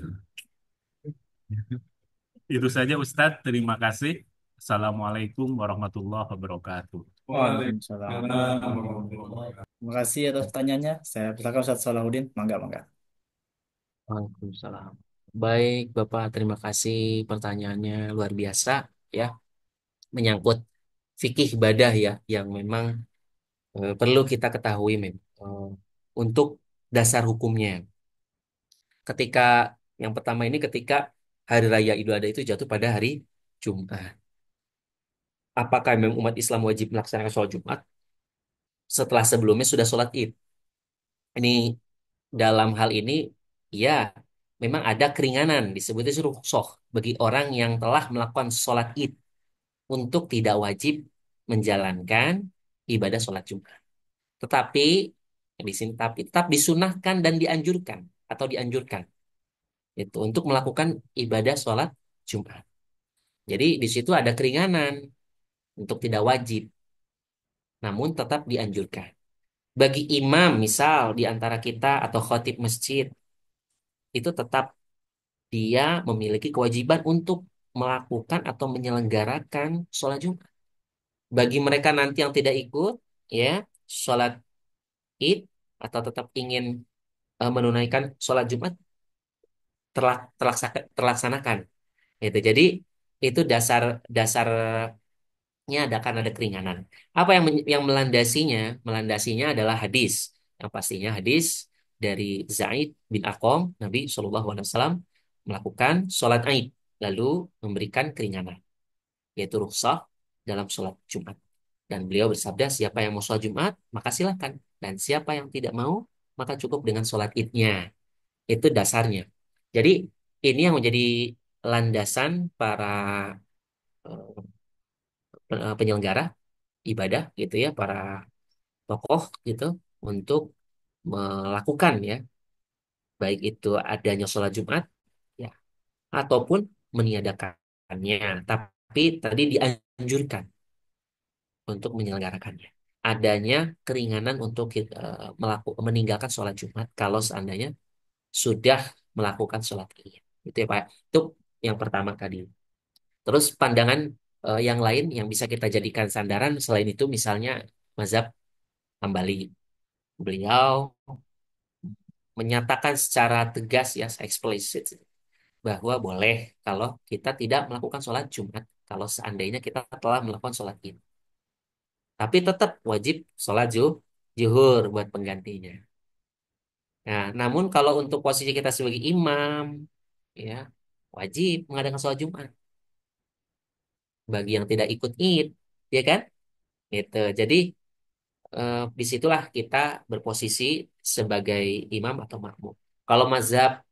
Itu saja Ustadz. Terima kasih. Assalamualaikum warahmatullahi wabarakatuh. Waalaikumsalam. Terima kasih atas pertanyaannya. Saya persilakan Ustaz Salahuddin. Mangga, mangga. Waalaikumsalam. Baik, Bapak, terima kasih pertanyaannya luar biasa ya, menyangkut fikih ibadah ya, yang memang perlu kita ketahui untuk dasar hukumnya. Ketika yang pertama ini ketika hari raya Idul Adha itu jatuh pada hari Jumat. Apakah memang umat Islam wajib melaksanakan sholat Jumat setelah sebelumnya sudah sholat Id? Ini dalam hal ini ya memang ada keringanan disebutnya rukhsah bagi orang yang telah melakukan sholat Id untuk tidak wajib menjalankan ibadah sholat Jumat. Tetapi di sini tapi tetap disunahkan dan dianjurkan atau dianjurkan itu untuk melakukan ibadah sholat Jumat. Jadi di situ ada keringanan untuk tidak wajib, namun tetap dianjurkan. Bagi imam misal di antara kita atau khatib masjid itu tetap dia memiliki kewajiban untuk melakukan atau menyelenggarakan sholat Jumat. Bagi mereka nanti yang tidak ikut, ya, sholat Id atau tetap ingin menunaikan sholat Jumat terlaksanakan. Gitu. Jadi itu dasarnya ada kan ada keringanan. Apa yang melandasinya? Melandasinya adalah hadis. Yang pastinya hadis dari Zaid bin Arqam, Nabi SAW melakukan sholat Aid lalu memberikan keringanan, yaitu rukhsah dalam sholat Jumat. Dan beliau bersabda, siapa yang mau sholat Jumat, maka silakan. Dan siapa yang tidak mau, maka cukup dengan sholat Idnya. Itu dasarnya. Jadi ini yang menjadi landasan para penyelenggara ibadah gitu ya, para tokoh gitu untuk melakukan ya, baik itu adanya sholat Jumat ya ataupun meniadakannya. Tapi tadi dianjurkan untuk menyelenggarakannya. Adanya keringanan untuk meninggalkan sholat Jumat kalau seandainya sudah melakukan sholat Id. Itu ya Pak. Itu yang pertama tadi. Terus pandangan yang lain yang bisa kita jadikan sandaran selain itu misalnya mazhab Hambali. Beliau menyatakan secara tegas ya, eksplisit bahwa boleh kalau kita tidak melakukan sholat Jumat kalau seandainya kita telah melakukan sholat Id. Tapi tetap wajib sholat zuhur buat penggantinya. Nah, namun kalau untuk posisi kita sebagai imam, ya wajib mengadakan sholat Jumat bagi yang tidak ikut Id, ya kan? Gitu. Jadi disitulah kita berposisi sebagai imam atau makmum. Kalau mazhab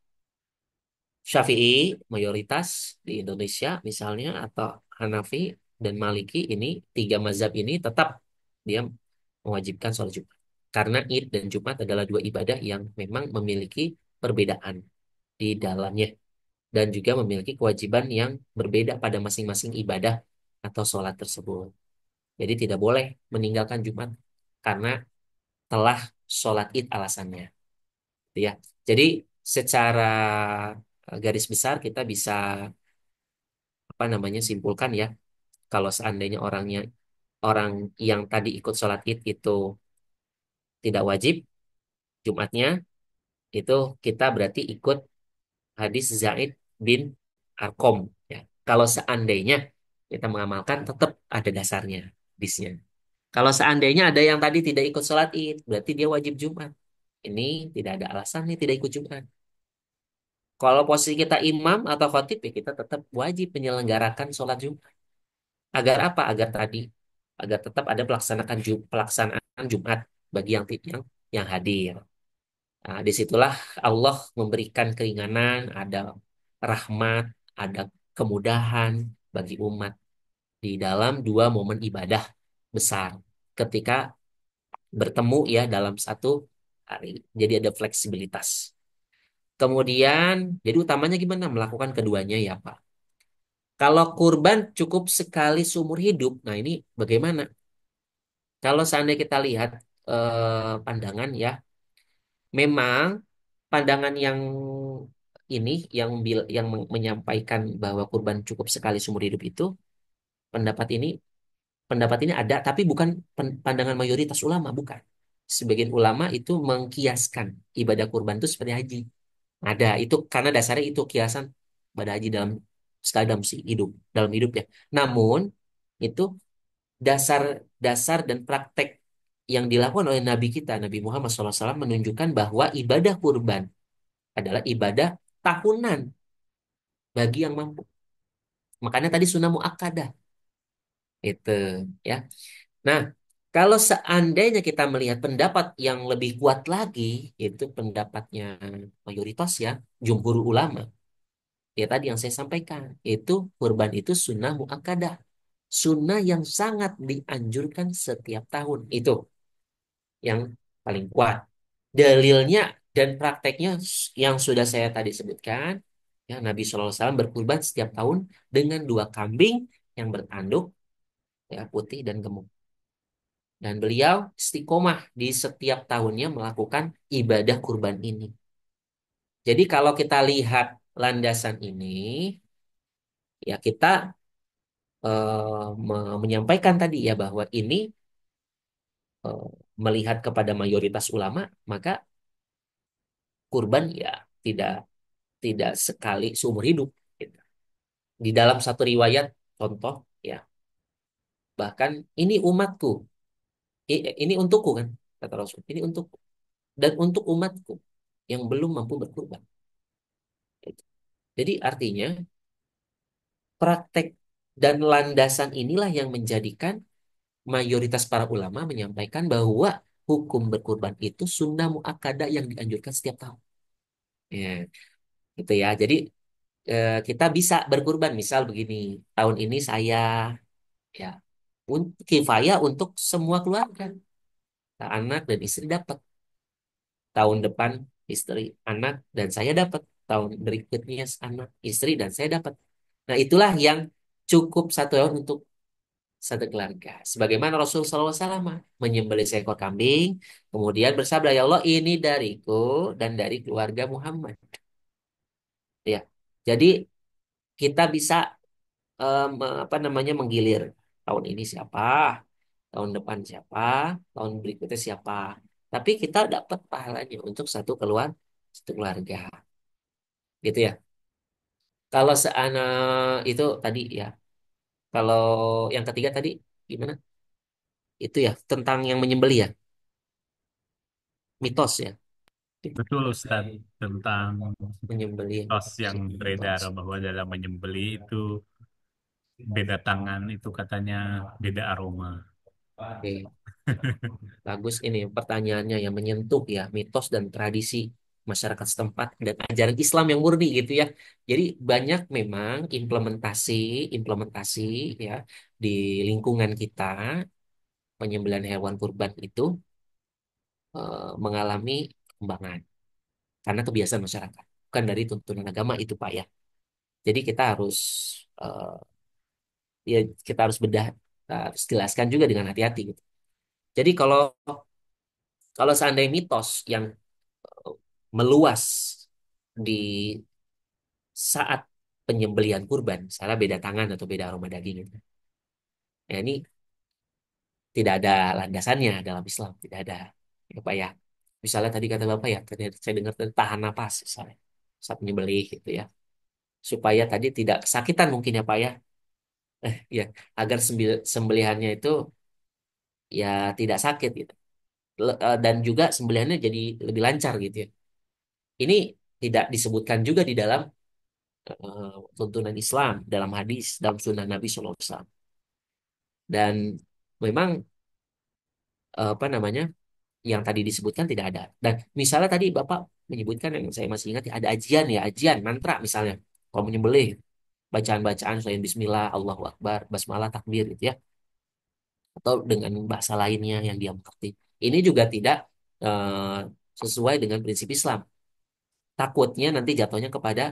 Syafi'i mayoritas di Indonesia misalnya atau Hanafi dan Maliki ini tiga mazhab ini tetap dia mewajibkan sholat Jumat. Karena Id dan Jumat adalah dua ibadah yang memang memiliki perbedaan di dalamnya dan juga memiliki kewajiban yang berbeda pada masing-masing ibadah atau sholat tersebut. Jadi tidak boleh meninggalkan Jumat karena telah sholat Id alasannya. Gitu ya. Jadi secara garis besar kita bisa apa namanya simpulkan ya, kalau seandainya orang yang tadi ikut sholat id itu tidak wajib Jumatnya, itu kita berarti ikut hadis Zaid bin Arkom ya. Kalau seandainya kita mengamalkan tetap ada dasarnya hadisnya. Kalau seandainya ada yang tadi tidak ikut sholat id, berarti dia wajib Jumat. Ini tidak ada alasan nih tidak ikut Jumat. Kalau posisi kita imam atau khotib ya kita tetap wajib menyelenggarakan sholat Jumat. Agar apa? Agar tetap ada pelaksanaan Jumat bagi yang hadir. Nah, disitulah Allah memberikan keringanan, ada rahmat, ada kemudahan bagi umat di dalam dua momen ibadah besar. Ketika bertemu ya dalam satu hari. Jadi ada fleksibilitas. Kemudian, jadi utamanya gimana? Melakukan keduanya ya Pak. Kalau kurban cukup sekali seumur hidup, nah ini bagaimana? Kalau seandainya kita lihat pandangan ya, memang pandangan yang ini menyampaikan bahwa kurban cukup sekali seumur hidup itu pendapat ini pendapat ini ada tapi bukan pandangan mayoritas ulama bukan. Sebagian ulama itu mengkiaskan ibadah kurban itu seperti haji. Ada itu karena dasarnya itu kiasan ibadah haji sekali dalam hidup ya. Namun itu dasar dasar dan praktek yang dilakukan oleh Nabi kita Nabi Muhammad SAW menunjukkan bahwa ibadah kurban adalah ibadah tahunan bagi yang mampu. Makanya tadi sunnah muakkadah itu ya. Nah, kalau seandainya kita melihat pendapat yang lebih kuat lagi, itu pendapatnya mayoritas ya, jumhur ulama. Ya tadi yang saya sampaikan, itu kurban itu sunnah muakkadah. Sunnah yang sangat dianjurkan setiap tahun. Itu yang paling kuat. Dalilnya dan prakteknya yang sudah saya tadi sebutkan, ya Nabi SAW berkurban setiap tahun dengan dua kambing yang bertanduk, ya putih dan gemuk. Dan beliau istiqomah di setiap tahunnya melakukan ibadah kurban ini. Jadi kalau kita lihat landasan ini, ya kita menyampaikan tadi ya bahwa ini eh, melihat kepada mayoritas ulama, maka kurban ya tidak tidak sekali seumur hidup. Gitu. Di dalam satu riwayat, contoh ya, bahkan ini umatku, ini untukku kan, kata Rasul, ini untukku dan untuk umatku yang belum mampu berkurban. Gitu. Jadi artinya praktek dan landasan inilah yang menjadikan mayoritas para ulama menyampaikan bahwa hukum berkurban itu sunnah muakkadah yang dianjurkan setiap tahun. Ya, gitu ya. Jadi kita bisa berkurban misal begini, tahun ini saya ya kifayah untuk semua keluarga. Nah, anak dan istri dapat. Tahun depan istri, anak dan saya dapat. Tahun berikutnya anak, istri dan saya dapat. Nah, itulah yang cukup satu tahun untuk satu keluarga. Sebagaimana Rasul SAW menyembelih seekor kambing, kemudian bersabda, ya Allah ini dariku dan dari keluarga Muhammad. Ya, jadi kita bisa apa namanya menggilir tahun ini siapa, tahun depan siapa, tahun berikutnya siapa. Tapi kita dapat pahalanya untuk satu keluarga, gitu ya. Kalau itu tadi ya. Kalau yang ketiga tadi gimana? Itu ya tentang yang menyembelih ya, mitos ya, Betul Ustaz, tentang menyembelih tos yang beredar mitos. bahwa dalam menyembelih itu beda tangan itu katanya beda aroma. Oke, bagus ini pertanyaannya yang menyentuh ya mitos dan tradisi masyarakat setempat dan ajaran Islam yang murni gitu ya. Jadi banyak memang implementasi implementasi ya di lingkungan kita penyembelihan hewan kurban itu mengalami perkembangan karena kebiasaan masyarakat, bukan dari tuntunan agama itu Pak ya. Jadi eh, kita harus bedah, harus jelaskan juga dengan hati-hati gitu. Jadi kalau kalau seandainya mitos yang meluas di saat penyembelihan kurban, misalnya beda tangan atau beda aroma daging gitu. Ya, ini tidak ada landasannya dalam Islam, tidak ada ya Pak ya. Misalnya tadi kata Bapak ya, tadi saya dengar tentang tahan napas misalnya saat menyembelih gitu ya, supaya tadi tidak kesakitan mungkin ya Pak ya. Ya, agar sembelihannya itu ya tidak sakit gitu. Dan juga sembelihannya jadi lebih lancar gitu ya. Ini tidak disebutkan juga di dalam tuntunan Islam, dalam hadis, dalam sunnah Nabi SAW. Dan memang apa namanya yang tadi disebutkan tidak ada. Dan misalnya tadi Bapak menyebutkan yang saya masih ingat ya, ada ajian ya, ajian mantra misalnya. Kalau menyembelih, bacaan-bacaan selain Bismillah, Allahu Akbar, Basmalah, Takbir gitu ya. Atau dengan bahasa lainnya yang dia mengerti. Ini juga tidak eh, sesuai dengan prinsip Islam. Takutnya nanti jatuhnya kepada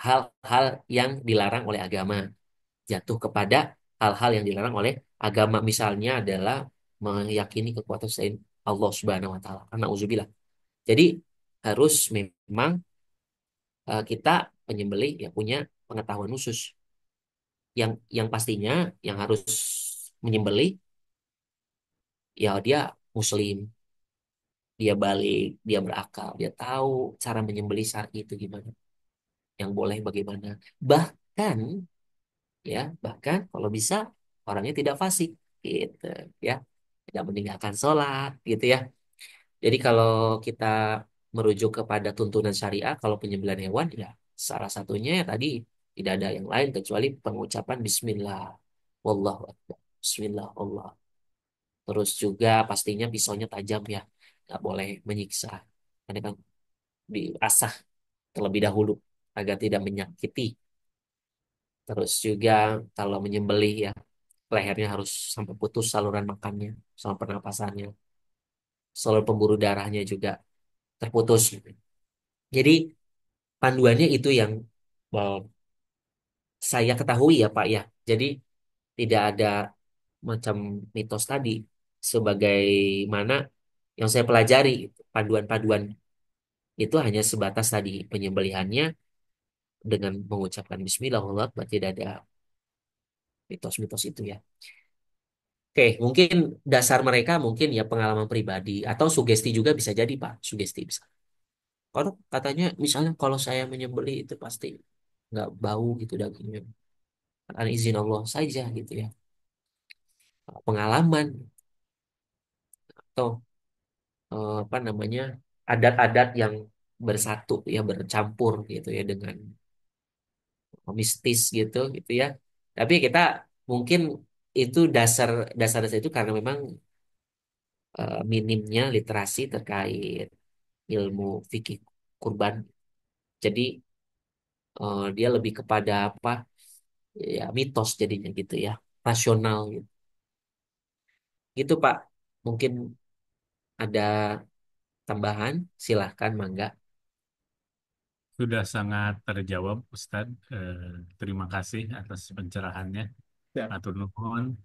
hal-hal yang dilarang oleh agama. Jatuh kepada hal-hal yang dilarang oleh agama. Misalnya adalah meyakini kekuatan selain Allah Subhanahu wa taala. Karena uzubillah. Jadi harus memang kita penyembelih ya punya pengetahuan khusus yang pastinya yang harus menyembelih ya dia muslim, dia balik, dia berakal, dia tahu cara menyembelih syar'i itu gimana, yang boleh bagaimana. Bahkan ya, bahkan kalau bisa orangnya tidak fasik gitu ya, tidak meninggalkan sholat gitu ya. Jadi kalau kita merujuk kepada tuntunan syariah, kalau penyembelihan hewan ya salah satunya ya tadi tidak ada yang lain kecuali pengucapan Bismillah, Wallahu Akbar, Bismillah Allah. Terus juga pastinya pisaunya tajam ya, nggak boleh menyiksa. Karena kan diasah terlebih dahulu agar tidak menyakiti. Terus juga kalau menyembelih ya lehernya harus sampai putus saluran makannya, saluran pernapasannya, saluran pembuluh darahnya juga terputus. Jadi panduannya itu yang eh, saya ketahui ya Pak ya. Jadi tidak ada macam mitos tadi sebagaimana yang saya pelajari panduan-panduan itu hanya sebatas tadi penyembelihannya dengan mengucapkan Bismillah Allah tidak ada mitos-mitos itu ya. Oke, mungkin dasar mereka mungkin ya pengalaman pribadi atau sugesti juga bisa jadi Pak, sugesti bisa. Kalau katanya misalnya kalau saya menyembelih itu pasti nggak bau gitu dagingnya. Karena izin Allah saja gitu ya. Pengalaman atau apa namanya adat-adat yang bersatu ya bercampur gitu ya dengan mistis gitu gitu ya. Tapi kita mungkin itu dasar itu karena memang minimnya literasi terkait ilmu fikih kurban. Jadi dia lebih kepada apa ya mitos jadinya gitu ya, rasional gitu. Gitu Pak. Mungkin ada tambahan, silahkan Mangga. Sudah sangat terjawab, Ustadz. Terima kasih atas pencerahannya. Ya. Atur nuhun.